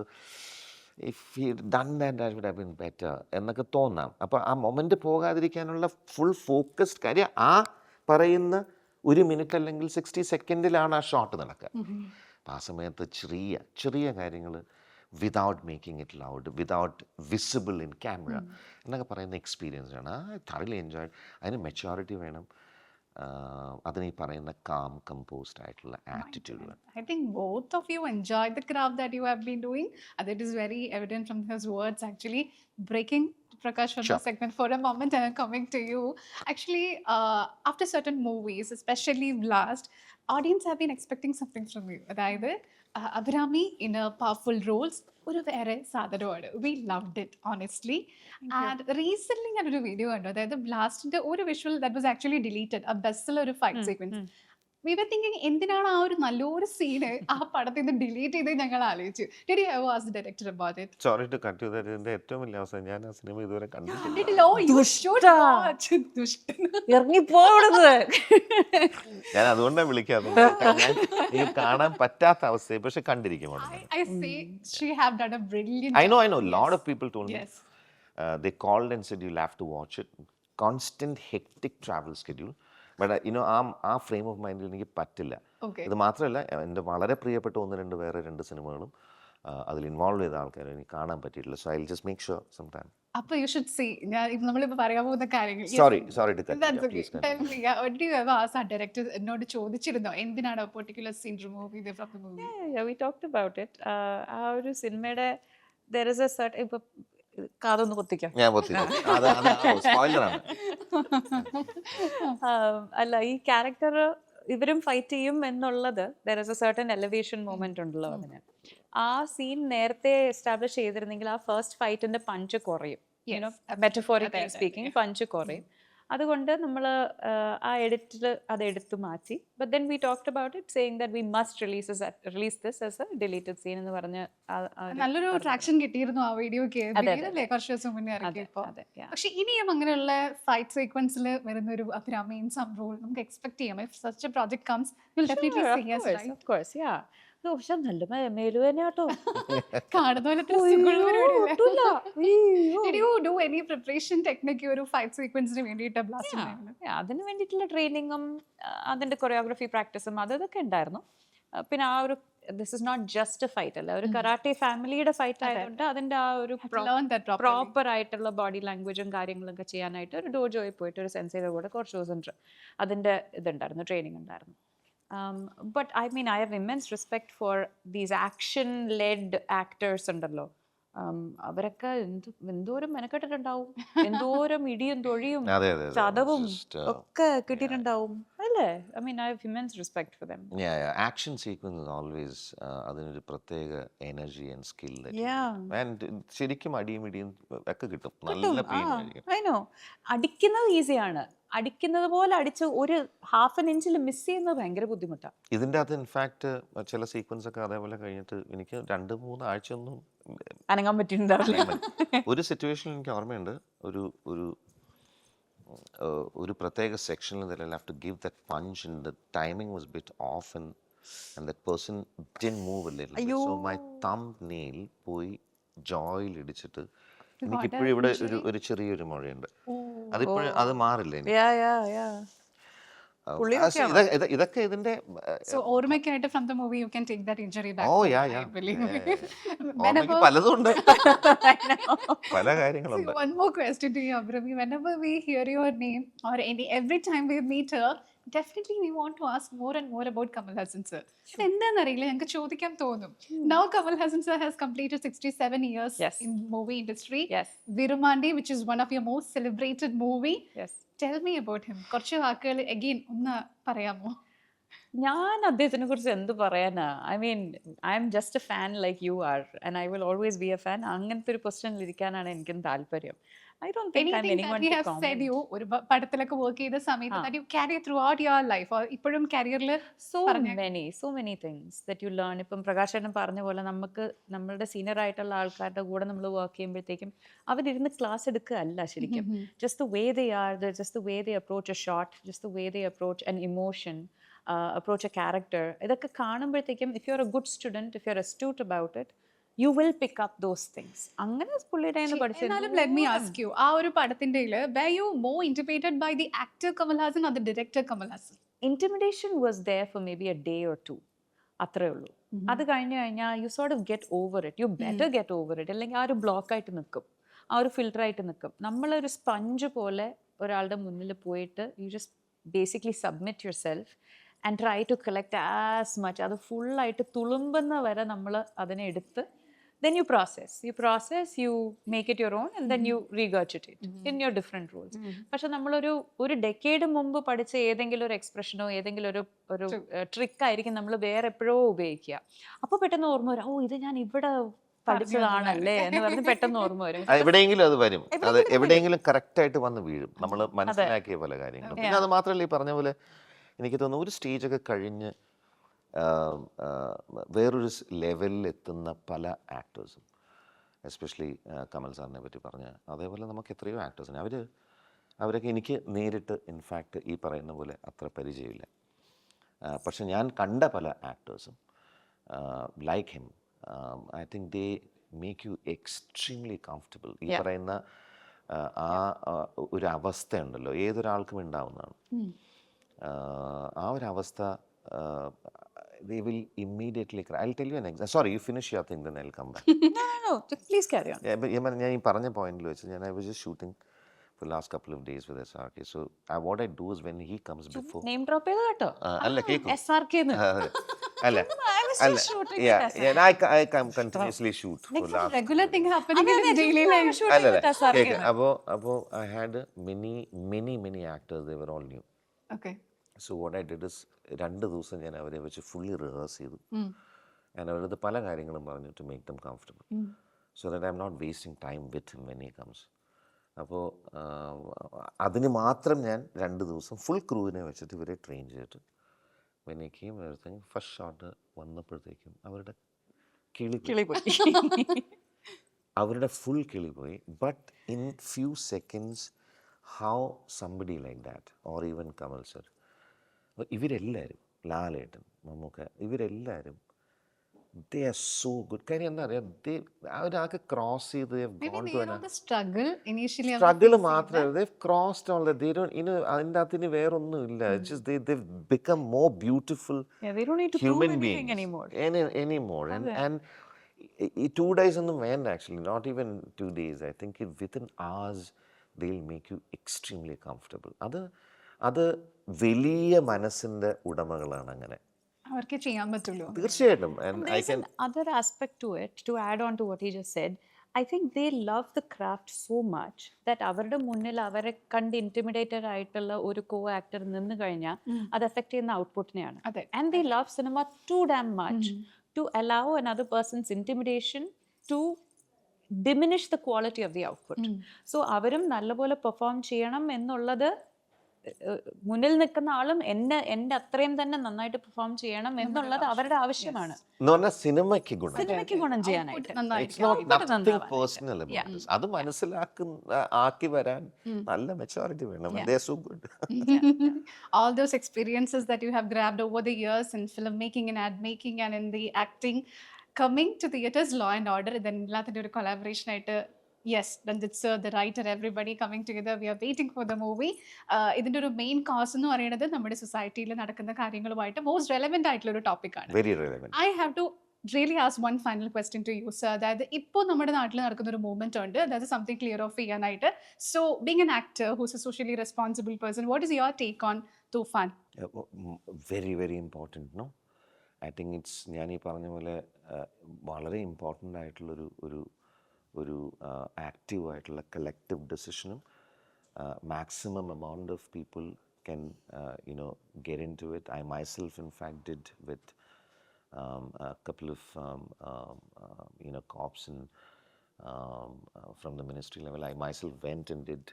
if he done that that would have been better എന്നൊക്കെ തോന്നാം. അപ്പോൾ ആ മൊമെൻറ്റ് പോകാതിരിക്കാനുള്ള ഫുൾ ഫോക്കസ്ഡ് കാര്യം ആ പറയുന്ന 1 മിനിറ്റ് അല്ലെങ്കിൽ 60 സെക്കൻഡിലാണ് ആ ഷോട്ട് നടക്കുക. അപ്പം ആ സമയത്ത് ചെറിയ കാര്യങ്ങൾ without making it loud, without visible in camera എന്നൊക്കെ പറയുന്ന എക്സ്പീരിയൻസ് ആണ്. I thoroughly enjoyed. അതിന് മെച്യൂരിറ്റി വേണം, അതിന് ഈ പറയുന്ന കാം കമ്പോസ്ഡ് ആയിട്ടുള്ള ആറ്റിറ്റ്യൂഡ് വേണം. I think both of you enjoyed the craft that you have been doing. That is very evident from his words. Actually, breaking Prakash from the segment for a moment and then coming to you. Actually, after certain movies, especially Blast, audience have been expecting something from you. അതായത് Abhirami in a powerful roles ഒരു വേറെ സാധനമാണ്. We loved it honestly. And recent ഞാനൊരു video കണ്ടു, അതായത് ബ്ലാസ്റ്റിന്റെ ഒരു visual that was actually deleted, ആ ബസ്സിലെ ഒരു fight sequence. We were thinking എന്തിനാണ് ആ ഒരു നല്ലൊരു സീന് ആ പടത്തിൽ നിന്ന് ഡിലീറ്റ് ചെയ്ത് ഞങ്ങൾ ആലോചിച്ചു. Did you ever ask the director about it? Sorry to cut you, ഇതിന്റെ ഏറ്റവും വലിയ അവസാനം ഞാൻ ആ സിനിമ ഇതുവരെ കണ്ടിട്ടില്ല. കണ്ടിട്ടില്ല. ഓ യു ഷുഡ് വാച്ച്. ദുഷ്ടൻ. ഇറങ്ങിപ്പോടുന്നത്. ഞാൻ അതുകൊണ്ടാണ് വിളിക്കാത്തത്. ഞാൻ എനിക്ക് കാണാൻ പറ്റാത്ത അവസ്ഥ, പക്ഷെ കണ്ടിരിക്കും. I say she have done a brilliant I know, job. lot of people told me. Yes. They called and said you'll have to watch it. Constant hectic travel schedule. But ആ ഫ്രെയിം ഓഫ് മൈൻഡിൽ എനിക്ക് പറ്റില്ല. Okay. ഇത് മാത്രമല്ല, എൻ്റെ വളരെ പ്രിയപ്പെട്ട വേറെ രണ്ട് സിനിമകളും അതിൽ ഇൻവോൾവ് ചെയ്ത ആൾക്കാരെ എനിക്ക് കാണാൻ പറ്റിയിട്ടില്ല. So I will just make sure some time. അപ്പൊ യു ഷുഡ് സീ. ഞാൻ നമ്മളിപ്പോ പറയാൻ പോകുന്ന കാര്യങ്ങൾ. Sorry to cut. That's okay. Tell me, what do you ever ask our director? എന്നോട് ചോദിച്ചിരുന്നോ എന്തിനാണ് a particular scene remove ചെയ്തത് from the movie? Yeah, we talked about it. ആ ഒരു സിനിമയുടെ there is a certain ഇപ്പൊ കാതൊന്ന് കുത്തിക്കാം. ഞാൻ സ്പോയിലറാണ്. അല്ല, ഈ ക്യാരക്ടർ ഇവരും ഫൈറ്റ് ചെയ്യും എന്നുള്ളത് there is a certain elevation moment ഉണ്ടല്ലോ അതിന്. ആ സീൻ നേരത്തെ എസ്റ്റാബ്ലിഷ് ചെയ്തിരുന്നെങ്കിൽ ആ ഫസ്റ്റ് ഫൈറ്റിന്റെ പഞ്ച് കുറയും. മെറ്റഫോറിക്കലി സ്പീക്കിംഗ് പഞ്ച് കുറയും. അതുകൊണ്ട് നമ്മൾ ആ എഡിറ്റിൽ അത് എടുത്തു മാറ്റി. But then we talked about it saying that we must release this as a deleted scene എന്ന് പറഞ്ഞ് നല്ലൊരു ട്രാക്ഷൻ കിട്ടിയിരുന്നു ആ വീഡിയോക്ക്. കുറച്ച് ദിവസം മുന്നേ ഇറക്കിയപ്പോ. പക്ഷെ ഇനിയും അങ്ങനെയുള്ള ഫൈറ്റ് സീക്വൻസിൽ വരുന്ന ഒരു അഭിരാമി ഇൻ സം റോൾ നമുക്ക് എക്സ്പെക്ട് ചെയ്യാം. If such a project comes will definitely see us, right? Of course, yeah. പക്ഷെ നല്ല മേലുവേനയാട്ടോ. കാണുന്ന പോലെ Did you do any preparation technique ഒരു ഫൈറ്റ് സീക്വൻസിന് വേണ്ടിയിട്ട് ബ്ലാസ്റ്റ്? അതിന് വേണ്ടിയിട്ടുള്ള ട്രെയിനിങ്ങും അതിന്റെ കൊറിയോഗ്രഫി പ്രാക്ടീസും അതൊക്കെ ഉണ്ടായിരുന്നു. പിന്നെ ആ ഒരു this is not just a fight അല്ല, ഒരു കരാട്ടെ ഫാമിലിയുടെ ഫൈറ്റ് ആയതുകൊണ്ട് അതിന്റെ ആ ഒരു പ്രോപ്പർ ആയിട്ടുള്ള ബോഡി ലാംഗ്വേജും കാര്യങ്ങളൊക്കെ ചെയ്യാനായിട്ട് ഒരു ഡോജോയിൽ പോയിട്ട് ഒരു സെൻസയുടെ കൂടെ കുറച്ച് ദിവസം അതിന്റെ ഇതുണ്ടായിരുന്നു, ട്രെയിനിങ് ഉണ്ടായിരുന്നു. But I mean, I have immense respect for these action-led actors ഉണ്ടല്ലോ. അവരൊക്കെ എന്തോരം മെനക്കെട്ടിട്ടുണ്ടാവും, എന്തോരം ഇടിയും തൊഴിയും ചതവും ഒക്കെ കിട്ടിയിട്ടുണ്ടാവും അല്ലേ? I mean, I have immense respect for them. Action sequence is always അതിനൊരു പ്രത്യേക എനർജി ആൻഡ് സ്കിൽ. ശരിക്കും അടിയും ഇടിയും ഒക്കെ കിട്ടും. നല്ല പെയിൻ ആയിരിക്കും. I know. അടിക്കുന്നത് ഈസിയാണ്. അടിക്കുന്നത് പോലെ അടിച്ച് ഒരു ഹാഫ് എൻ ഇഞ്ചിൽ മിസ് ചെയ്യുന്നത് ഭയങ്കര ബുദ്ധിമുട്ടാണ്. ഇതിൻ്റെ അകത്ത് ഇൻഫാക്ട് ചില സീക്വൻസ് ഒക്കെ അതേപോലെ കഴിഞ്ഞിട്ട് എനിക്ക് 2-3 ആഴ്ച ഒന്നും അനങ്ങാൻ പറ്റിയിട്ടുണ്ടാവില്ല. ഒരു സിറ്റുവേഷൻ എനിക്ക് ഓർമ്മയുണ്ട്. ഒരു പ്രത്യേക സെക്ഷനിൽ I have to give that punch and the timing was bit off and that person didn't move a little bit. So my thumbnail പോയി ജോയിൽ ഇടിച്ചിട്ട് എനിക്കിപ്പോഴും ഇവിടെ ഒരു ചെറിയൊരു മുഴയുണ്ട്. അതിപ്പോഴും അത് മാറില്ല. ഇതൊക്കെ ഇതിന്റെ ഓർമ്മയ്ക്കായിട്ട് from the movie you can take that injury back. ഓർമ്മയ്ക്ക് പലതുണ്ട്, പല കാര്യങ്ങളുണ്ട്. One more question to you, Abhirami. Whenever we hear your name or every time we meet her, definitely we want to ask more and more about Kamal Haasan sir. എന്താണെന്നറിയില്ല, ഞങ്ങൾക്ക് ചോദിക്കാൻ തോന്നും. Now Kamal Haasan sir has completed 67 years in movie industry. Virumandi, which is one of your most celebrated movie. Tell me about him. കുറച്ച് വാക്കുകൾ again ഒന്ന് പറയാമോ? ഞാൻ അദ്ദേഹത്തിനെ കുറിച്ച് എന്ത് പറയാനാ? I mean, I am just A fan like you are and I will always be A fan. അങ്ങനത്തെ ഒരു പൊസിഷനിൽ ഇരിക്കാനാണ് എനിക്കും താല്പര്യം. I don't think I'm anyone to comment. Said you ഒരു പടത്തിലൊക്കെ വർക്ക് ചെയ്ത സമയത്ത് that you carry throughout your life or ഇപ്പോഴും കരിയറിൽ so many things that you learn. ഇപ്പം പ്രകാശേട്ടൻ പറഞ്ഞ പോലെ നമുക്ക് നമ്മളുടെ സീനിയർ ആയിട്ടുള്ള ആൾക്കാരുടെ കൂടെ നമ്മൾ വർക്ക് ചെയ്യുമ്പോഴത്തേക്കും അവരിരുന്ന് ക്ലാസ് എടുക്കുക അല്ല ശരിക്കും. just the way they are, just the way they approach a shot, just the way they approach an emotion, approach a character. ഇതൊക്കെ കാണുമ്പോഴത്തേക്കും if you're a good student, if you're astute about it, you will pick up those things. അങ്ങനെ പുള്ളിയുടെ പഠിച്ചത്. Let me ask you, ആ ഒരു പടത്തിന്റെ were you more intimidated by the actor Kamal Haasan or the director Kamal Haasan? Intimidation was there for maybe a day or two. അത്രേ ഉള്ളൂ. അത് കഴിഞ്ഞു കഴിഞ്ഞാൽ you sort of get over it. You better get over it. അല്ലെങ്കിൽ ആ ഒരു block ആയിട്ട് നിൽക്കും, ആ ഒരു ഫിൽട്ടർ ആയിട്ട് നിൽക്കും. നമ്മളൊരു സ്പഞ്ച് പോലെ ഒരാളുടെ മുന്നിൽ പോയിട്ട് you just basically submit yourself and try to collect as much. അത് ഫുള്ളായിട്ട് തുളുമ്പുന്ന വരെ നമ്മൾ അതിനെ എടുത്ത് then you process, you make it your own, and then you regurgitate in your different roles. പക്ഷെ ഒരു ഡെക്കേഡ് മുമ്പ് പഠിച്ച ഏതെങ്കിലും ഒരു എക്സ്പ്രഷനോ ഏതെങ്കിലും ഒരു ട്രിക്ക് ആയിരിക്കും നമ്മൾ വേറെ എപ്പോഴോ ഉപയോഗിക്കുക. അപ്പോൾ പെട്ടെന്ന് ഓർമ്മ വരും, ഓ ഇത് ഞാൻ ഇവിടെ പഠിച്ചതാണല്ലേ എന്ന് പറഞ്ഞ് പെട്ടെന്ന് ഓർമ്മ വരും. എവിടെയെങ്കിലും അത് വരും, അത് എവിടെയെങ്കിലും കറക്റ്റ് ആയിട്ട് വന്ന് വീഴും, നമ്മൾ മനസ്സിലാക്കിയ പല കാര്യങ്ങളും. പിന്നെ അത് മാത്രമല്ല, ഈ പറഞ്ഞ പോലെ എനിക്ക് തോന്നുന്നു ഒരു സ്റ്റേജൊക്കെ കഴിഞ്ഞ് വേറൊരു ലെവലിൽ എത്തുന്ന പല ആക്ടേഴ്സും, എസ്പെഷ്യലി കമൽ സാറിനെ പറ്റി പറഞ്ഞ അതേപോലെ നമുക്ക് എത്രയോ ആക്ടേഴ്സിന് അവരൊക്കെ എനിക്ക് നേരിട്ട് ഇൻഫാക്റ്റ് ഈ പറയുന്ന പോലെ അത്ര പരിചയമില്ല. പക്ഷെ ഞാൻ കണ്ട പല ആക്ടേഴ്സും like him, I think they make you extremely comfortable. ഈ പറയുന്ന ആ ഒരു അവസ്ഥ ഉണ്ടല്ലോ, ഏതൊരാൾക്കും ഉണ്ടാവുന്നതാണ്. ആ ഒരു അവസ്ഥ they will immediately cry. I'll tell you an example. Sorry, you finish your thing, then I'll come back. No, please carry on. Yeah, but ഞാൻ ഈ പറഞ്ഞ പോയിന്റിൽ വെച്ച് I was just shooting for the last couple of days with SRK. So what I do is when he comes before, name drop ചെയ്ത് കേട്ടോ, അല്ല കേൾക്കും, SRK ന്ന്. അല്ല still shooting with SRK. yeah, I come continuously shoot for It's a last. regular thing happening in his daily life. അല്ല അപ്പോൾ I had many actors, they were all new. Okay. So what I did is 2 ദിവസം ഞാൻ അവരെ വെച്ച് fully rehearse ചെയ്തു. ഞാൻ അവരത് പല കാര്യങ്ങളും പറഞ്ഞു to make them comfortable, so that I M not wasting time with him when he comes. അപ്പോൾ അതിന് മാത്രം ഞാൻ 2 ദിവസം ഫുൾ ക്രൂവിനെ വെച്ചിട്ട് ഇവരെ ട്രെയിൻ ചെയ്തിട്ട് when he came everything first shot വന്നപ്പോഴത്തേക്കും അവരുടെ കിളി പോയി. അവരുടെ ഫുൾ കിളി പോയി. But in few seconds how somebody like that or even Kamal sir, ഇവരെല്ലാവരും, ലാലേട്ടൻ, മമ്മൂക്ക, ഇവരെല്ലാവരും they are so good. കാര്യം എന്താ പറയുക, അവരൊക്കെ ക്രോസ് ചെയ്ത് സ്ട്രഗിൾ മാത്രമല്ല, they've crossed all that. They don't, അതിൻ്റെ അകത്തിന് വേറൊന്നും ഇല്ല. It's just they've become more beautiful they don't need to human prove beings anymore. And 2 days ഒന്നും വേണ്ട, actually not even 2 days. I think within hours they'll make you extremely comfortable. അത് വലിയ മനസ്സിൻ്റെ ഉടമകളാണ് അങ്ങനെ. അവർക്ക് ചെയ്യാൻ പറ്റുള്ളൂ. തീർച്ചയായിട്ടും. There's another aspect to it, to add on to what he just said. I think they love the craft so much that അവരുടെ മുന്നിൽ അവരെ കണ്ട് ഇന്റിമിഡേറ്റഡ് ആയിട്ടുള്ള ഒരു കോ ആക്ടർ നിന്ന് കഴിഞ്ഞാൽ അത് എഫക്ട് ചെയ്യുന്ന ഔട്ട്പുട്ടിനെയാണ്. And they love cinema too damn much to allow another person's intimidation to diminish the quality of the output. So അവരും നല്ലപോലെ പെർഫോം ചെയ്യണം എന്നുള്ളത്, മുന്നിൽ നിൽക്കുന്ന ആളും എൻ്റെ അത്രയും തന്നെ നന്നായിട്ട് പെർഫോം ചെയ്യണം എന്നുള്ളത് അവരുടെ ആവശ്യമാണ്. സിനിമയ്ക്ക് ഗുണം ചെയ്യാനായിട്ട്. അത് ആക്കി വരാൻ നല്ല മെച്ചോറിറ്റി വേണം. All those experiences that you have grabbed over the years in filmmaking and ad making and in the acting, coming to theaters, Law and Order, then എല്ലാത്തിൻ്റെ ഒരു കൊളാബറേഷൻ ആയിട്ട്. Yes, Ranjit sir, the writer, everybody coming together. We are waiting for the movie. ഇതിൻ്റെ ഒരു main cause എന്ന് പറയുന്നത് നമ്മുടെ സൊസൈറ്റിയിൽ നടക്കുന്ന കാര്യങ്ങളുമായിട്ട് മോസ്റ്റ് റെലവെന്റ് ആയിട്ടുള്ള ഒരു ടോപ്പിക്കാണ്. Very relevant. I have to really ask one final question to you, sir. അതായത് ഇപ്പോൾ നമ്മുടെ നാട്ടിൽ നടക്കുന്ന ഒരു മൂവ്മെന്റ് ഉണ്ട്, അതായത് സംതിങ് ക്ലിയർ ഓഫ് ചെയ്യാനായിട്ട്. So being an actor who's a socially responsible person, what is your take on Toofan? Very important, no? I think it's, ഞാൻ ഈ പറഞ്ഞ പോലെ വളരെ ഇമ്പോർട്ടൻ്റ് ആയിട്ടുള്ളൊരു ഒരു ആക്റ്റീവായിട്ടുള്ള കളക്റ്റീവ് ഡെസിഷനും maximum amount of people can get into it. I myself in fact did with a couple of cops and from the ministry level. I myself went and did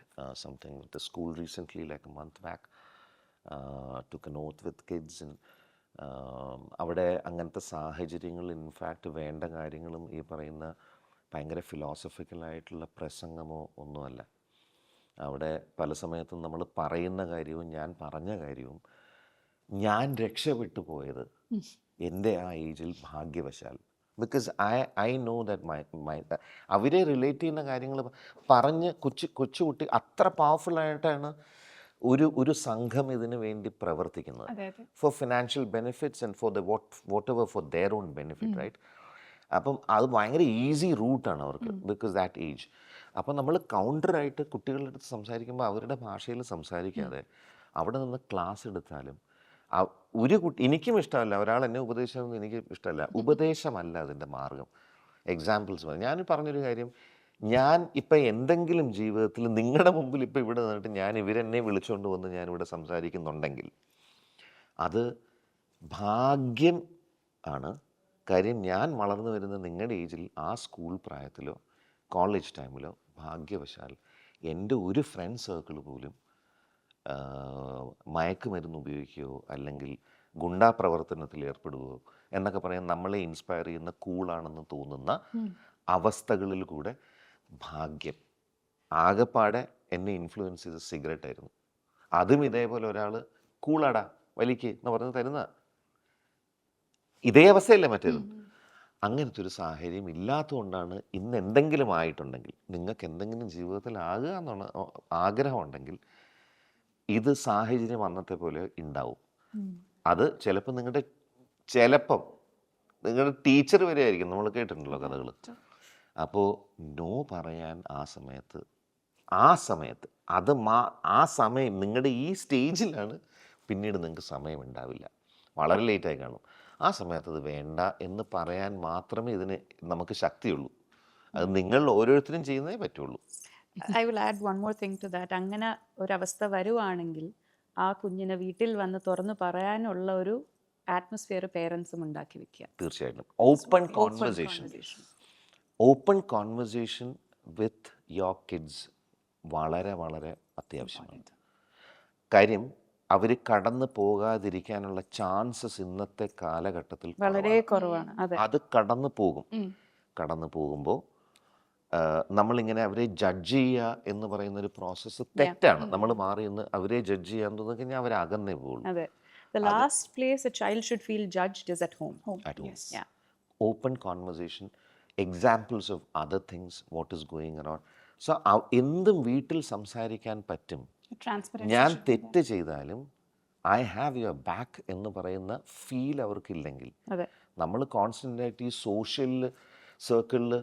something with the school recently, like a month back. Took an oath with kids and അവിടെ അങ്ങനത്തെ സാഹചര്യങ്ങൾ in fact വേണ്ട കാര്യങ്ങളും ഈ പറയുന്ന ഭയങ്കര ഫിലോസഫിക്കലായിട്ടുള്ള പ്രസംഗമോ ഒന്നുമല്ല. അവിടെ പല സമയത്തും നമ്മൾ പറയുന്ന കാര്യവും ഞാൻ പറഞ്ഞ കാര്യവും, ഞാൻ രക്ഷപ്പെട്ടു പോയത് എൻ്റെ ആ ഏജിൽ ഭാഗ്യവശാൽ, ബിക്കോസ് ഐ നോ ദാറ്റ് അവരെ റിലേറ്റ് ചെയ്യുന്ന കാര്യങ്ങൾ പറഞ്ഞ് കൊച്ചുകുട്ടി അത്ര പവർഫുള്ളായിട്ടാണ് ഒരു സംഘം ഇതിനു വേണ്ടി പ്രവർത്തിക്കുന്നത്. For financial benefits and for what ever for their own benefit, right? അപ്പം അത് ഭയങ്കര ഈസി റൂട്ടാണ് അവർക്ക്, ബിക്കോസ് ദാറ്റ് ഏജ്. അപ്പം നമ്മൾ കൗണ്ടറായിട്ട് കുട്ടികളുടെ അടുത്ത് സംസാരിക്കുമ്പോൾ അവരുടെ ഭാഷയിൽ സംസാരിക്കാതെ അവിടെ നിന്ന് ക്ലാസ് എടുത്താലും ഒരു കുട്ടി, എനിക്കും ഇഷ്ടമല്ല ഒരാൾ എന്നെ ഉപദേശിച്ചതൊന്നും എനിക്ക് ഇഷ്ടമല്ല, ഉപദേശമല്ല അതിൻ്റെ മാർഗം. എക്സാമ്പിൾസ് മതി. ഞാൻ പറഞ്ഞൊരു കാര്യം, ഞാൻ ഇപ്പം എന്തെങ്കിലും ജീവിതത്തിൽ നിങ്ങളുടെ മുമ്പിൽ ഇപ്പം ഇവിടെ നിന്നിട്ട് ഞാൻ ഇവരെന്നെ വിളിച്ചുകൊണ്ട് വന്ന് ഞാനിവിടെ സംസാരിക്കുന്നുണ്ടെങ്കിൽ അത് ഭാഗ്യം ആണ്. കാര്യം ഞാൻ വളർന്നു വരുന്ന നിങ്ങളുടെ ഏജിൽ ആ സ്കൂൾ പ്രായത്തിലോ കോളേജ് ടൈമിലോ ഭാഗ്യവശാൽ എൻ്റെ ഒരു ഫ്രണ്ട് സർക്കിൾ പോലും മയക്കുമരുന്ന് ഉപയോഗിക്കുകയോ അല്ലെങ്കിൽ ഗുണ്ടാ പ്രവർത്തനത്തിൽ ഏർപ്പെടുകയോ എന്നൊക്കെ പറയാൻ നമ്മളെ ഇൻസ്പയർ ചെയ്യുന്ന കൂളാണെന്ന് തോന്നുന്ന അവസ്ഥകളിൽ കൂടെ ഭാഗ്യം ആകെപ്പാടെ എന്നെ ഇൻഫ്ലുവൻസ് ചെയ്ത സിഗരറ്റ് ആയിരുന്നു. അതും ഇതേപോലെ ഒരാൾ കൂളാടാ വലിക്ക് എന്ന് പറഞ്ഞ് തരുന്ന ഇതേ അവസ്ഥയല്ലേ മറ്റേത്. അങ്ങനത്തെ ഒരു സാഹചര്യം ഇല്ലാത്തതുകൊണ്ടാണ് ഇന്ന് എന്തെങ്കിലും ആയിട്ടുണ്ടെങ്കിൽ, നിങ്ങൾക്ക് എന്തെങ്കിലും ജീവിതത്തിൽ ആകുക എന്നുള്ള ആഗ്രഹമുണ്ടെങ്കിൽ ഇത് സാഹചര്യം അന്നത്തെ പോലെ ഉണ്ടാവും. അത് ചിലപ്പോൾ നിങ്ങളുടെ ടീച്ചർ വരെ ആയിരിക്കും. നമ്മൾ കേട്ടിട്ടുണ്ടല്ലോ കഥകൾ. അപ്പോൾ നോ പറയാൻ ആ സമയത്ത് അത് ആ സമയം നിങ്ങളുടെ ഈ സ്റ്റേജിലാണ്. പിന്നീട് നിങ്ങൾക്ക് സമയം ഉണ്ടാവില്ല, വളരെ ലേറ്റായി കാണും. ആ സമയത്ത് അത് വേണ്ട എന്ന് പറയാൻ മാത്രമേ ഇതിന് നമുക്ക് ശക്തിയുള്ളൂ. അത് നിങ്ങൾ ഓരോരുത്തരും ചെയ്യുന്നതേ പറ്റുള്ളൂ. I will add one more thing to that. അങ്ങനെ ഒരവസ്ഥ വരുവാണെങ്കിൽ ആ കുഞ്ഞിനെ വീട്ടിൽ വന്ന് തുറന്ന് പറയാനുള്ള ഒരു ആറ്റ്മോസ്ഫിയർ പേരൻസും ഉണ്ടാക്കി വെക്കുക. തീർച്ചയായിട്ടും open conversation with your kids വളരെ വളരെ അത്യാവശ്യമാണ്. കാര്യം അവർ കടന്നു പോകാതിരിക്കാനുള്ള ചാൻസസ് ഇന്നത്തെ കാലഘട്ടത്തിൽ വളരെ കുറവാണ്. അത് കടന്നു പോകുമ്പോൾ നമ്മളിങ്ങനെ അവരെ ജഡ്ജ് ചെയ്യുക എന്ന് പറയുന്ന ഒരു പ്രോസസ്സ് തെറ്റാണ്. നമ്മൾ മാറി നിന്ന് അവരെ ജഡ്ജ് ചെയ്യാൻ തോന്നി കഴിഞ്ഞാൽ അവർ അകന്നേ പോകുള്ളൂ. The last place a child should feel judged is at home. At home. Yes. Yeah. Open conversation, examples of other things, what is going around. So എന്തും വീട്ടിൽ സംസാരിക്കാൻ പറ്റും. ഞാൻ തെറ്റ് ചെയ്താലും ഐ ഹാവ് യുവർ ബാക്ക് എന്ന് പറയുന്ന ഫീൽ അവർക്കില്ലെങ്കിൽ, നമ്മൾ കോൺസ്റ്റൻ്റ് ആയിട്ട് ഈ സോഷ്യൽ സർക്കിളിൽ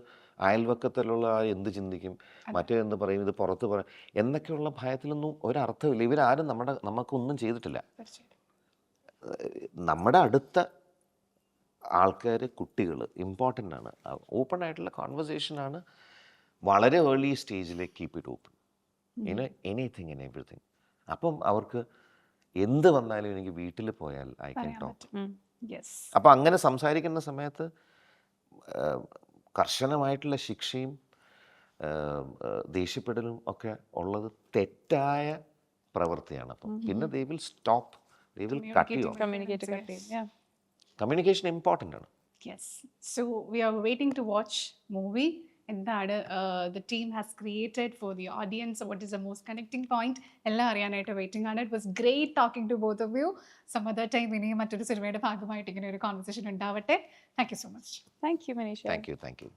അയൽവക്കത്തിലുള്ള എന്ത് ചിന്തിക്കും, മറ്റേതെന്ന് പറയും, ഇത് പുറത്ത് പറയും എന്നൊക്കെയുള്ള ഭയത്തിലൊന്നും ഒരർത്ഥമില്ല. ഇവരാരും നമുക്കൊന്നും ചെയ്തിട്ടില്ല. നമ്മുടെ അടുത്ത ആൾക്കാർ, കുട്ടികൾ ഇമ്പോർട്ടൻ്റ് ആണ്. ഓപ്പൺ ആയിട്ടുള്ള കോൺവെർസേഷനാണ് വളരെ ഏർലി സ്റ്റേജിലേക്ക് keep it open anything and everything. അപ്പം അവർക്ക് എന്ത് വന്നാലും എനിക്ക് വീട്ടിൽ പോയാൽ ഐ ക്യാൻ ടോക്ക്. അപ്പം അങ്ങനെ സംസാരിക്കുന്ന സമയത്ത് കർശനമായിട്ടുള്ള ശിക്ഷയും ദേഷ്യപ്പെടലും ഒക്കെ ഉള്ളത് തെറ്റായ പ്രവൃത്തിയാണ്. അപ്പം പിന്നെ they will stop, they will cut you off. Communication important ആണ്. Yes. So we are waiting to watch movie. എന്താണ് the team has created for the audience, what is the most connecting point എല്ലാം അറിയാനായിട്ട് waiting ആണ്. It was great talking to both of you. Some other time ഇനിയും മറ്റൊരു സിനിമയുടെ ഭാഗമായിട്ട് ഇങ്ങനെ ഒരു കോൺവെർസേഷൻ ഉണ്ടാവട്ടെ. Thank you so much. Thank you, Manisha. Thank you.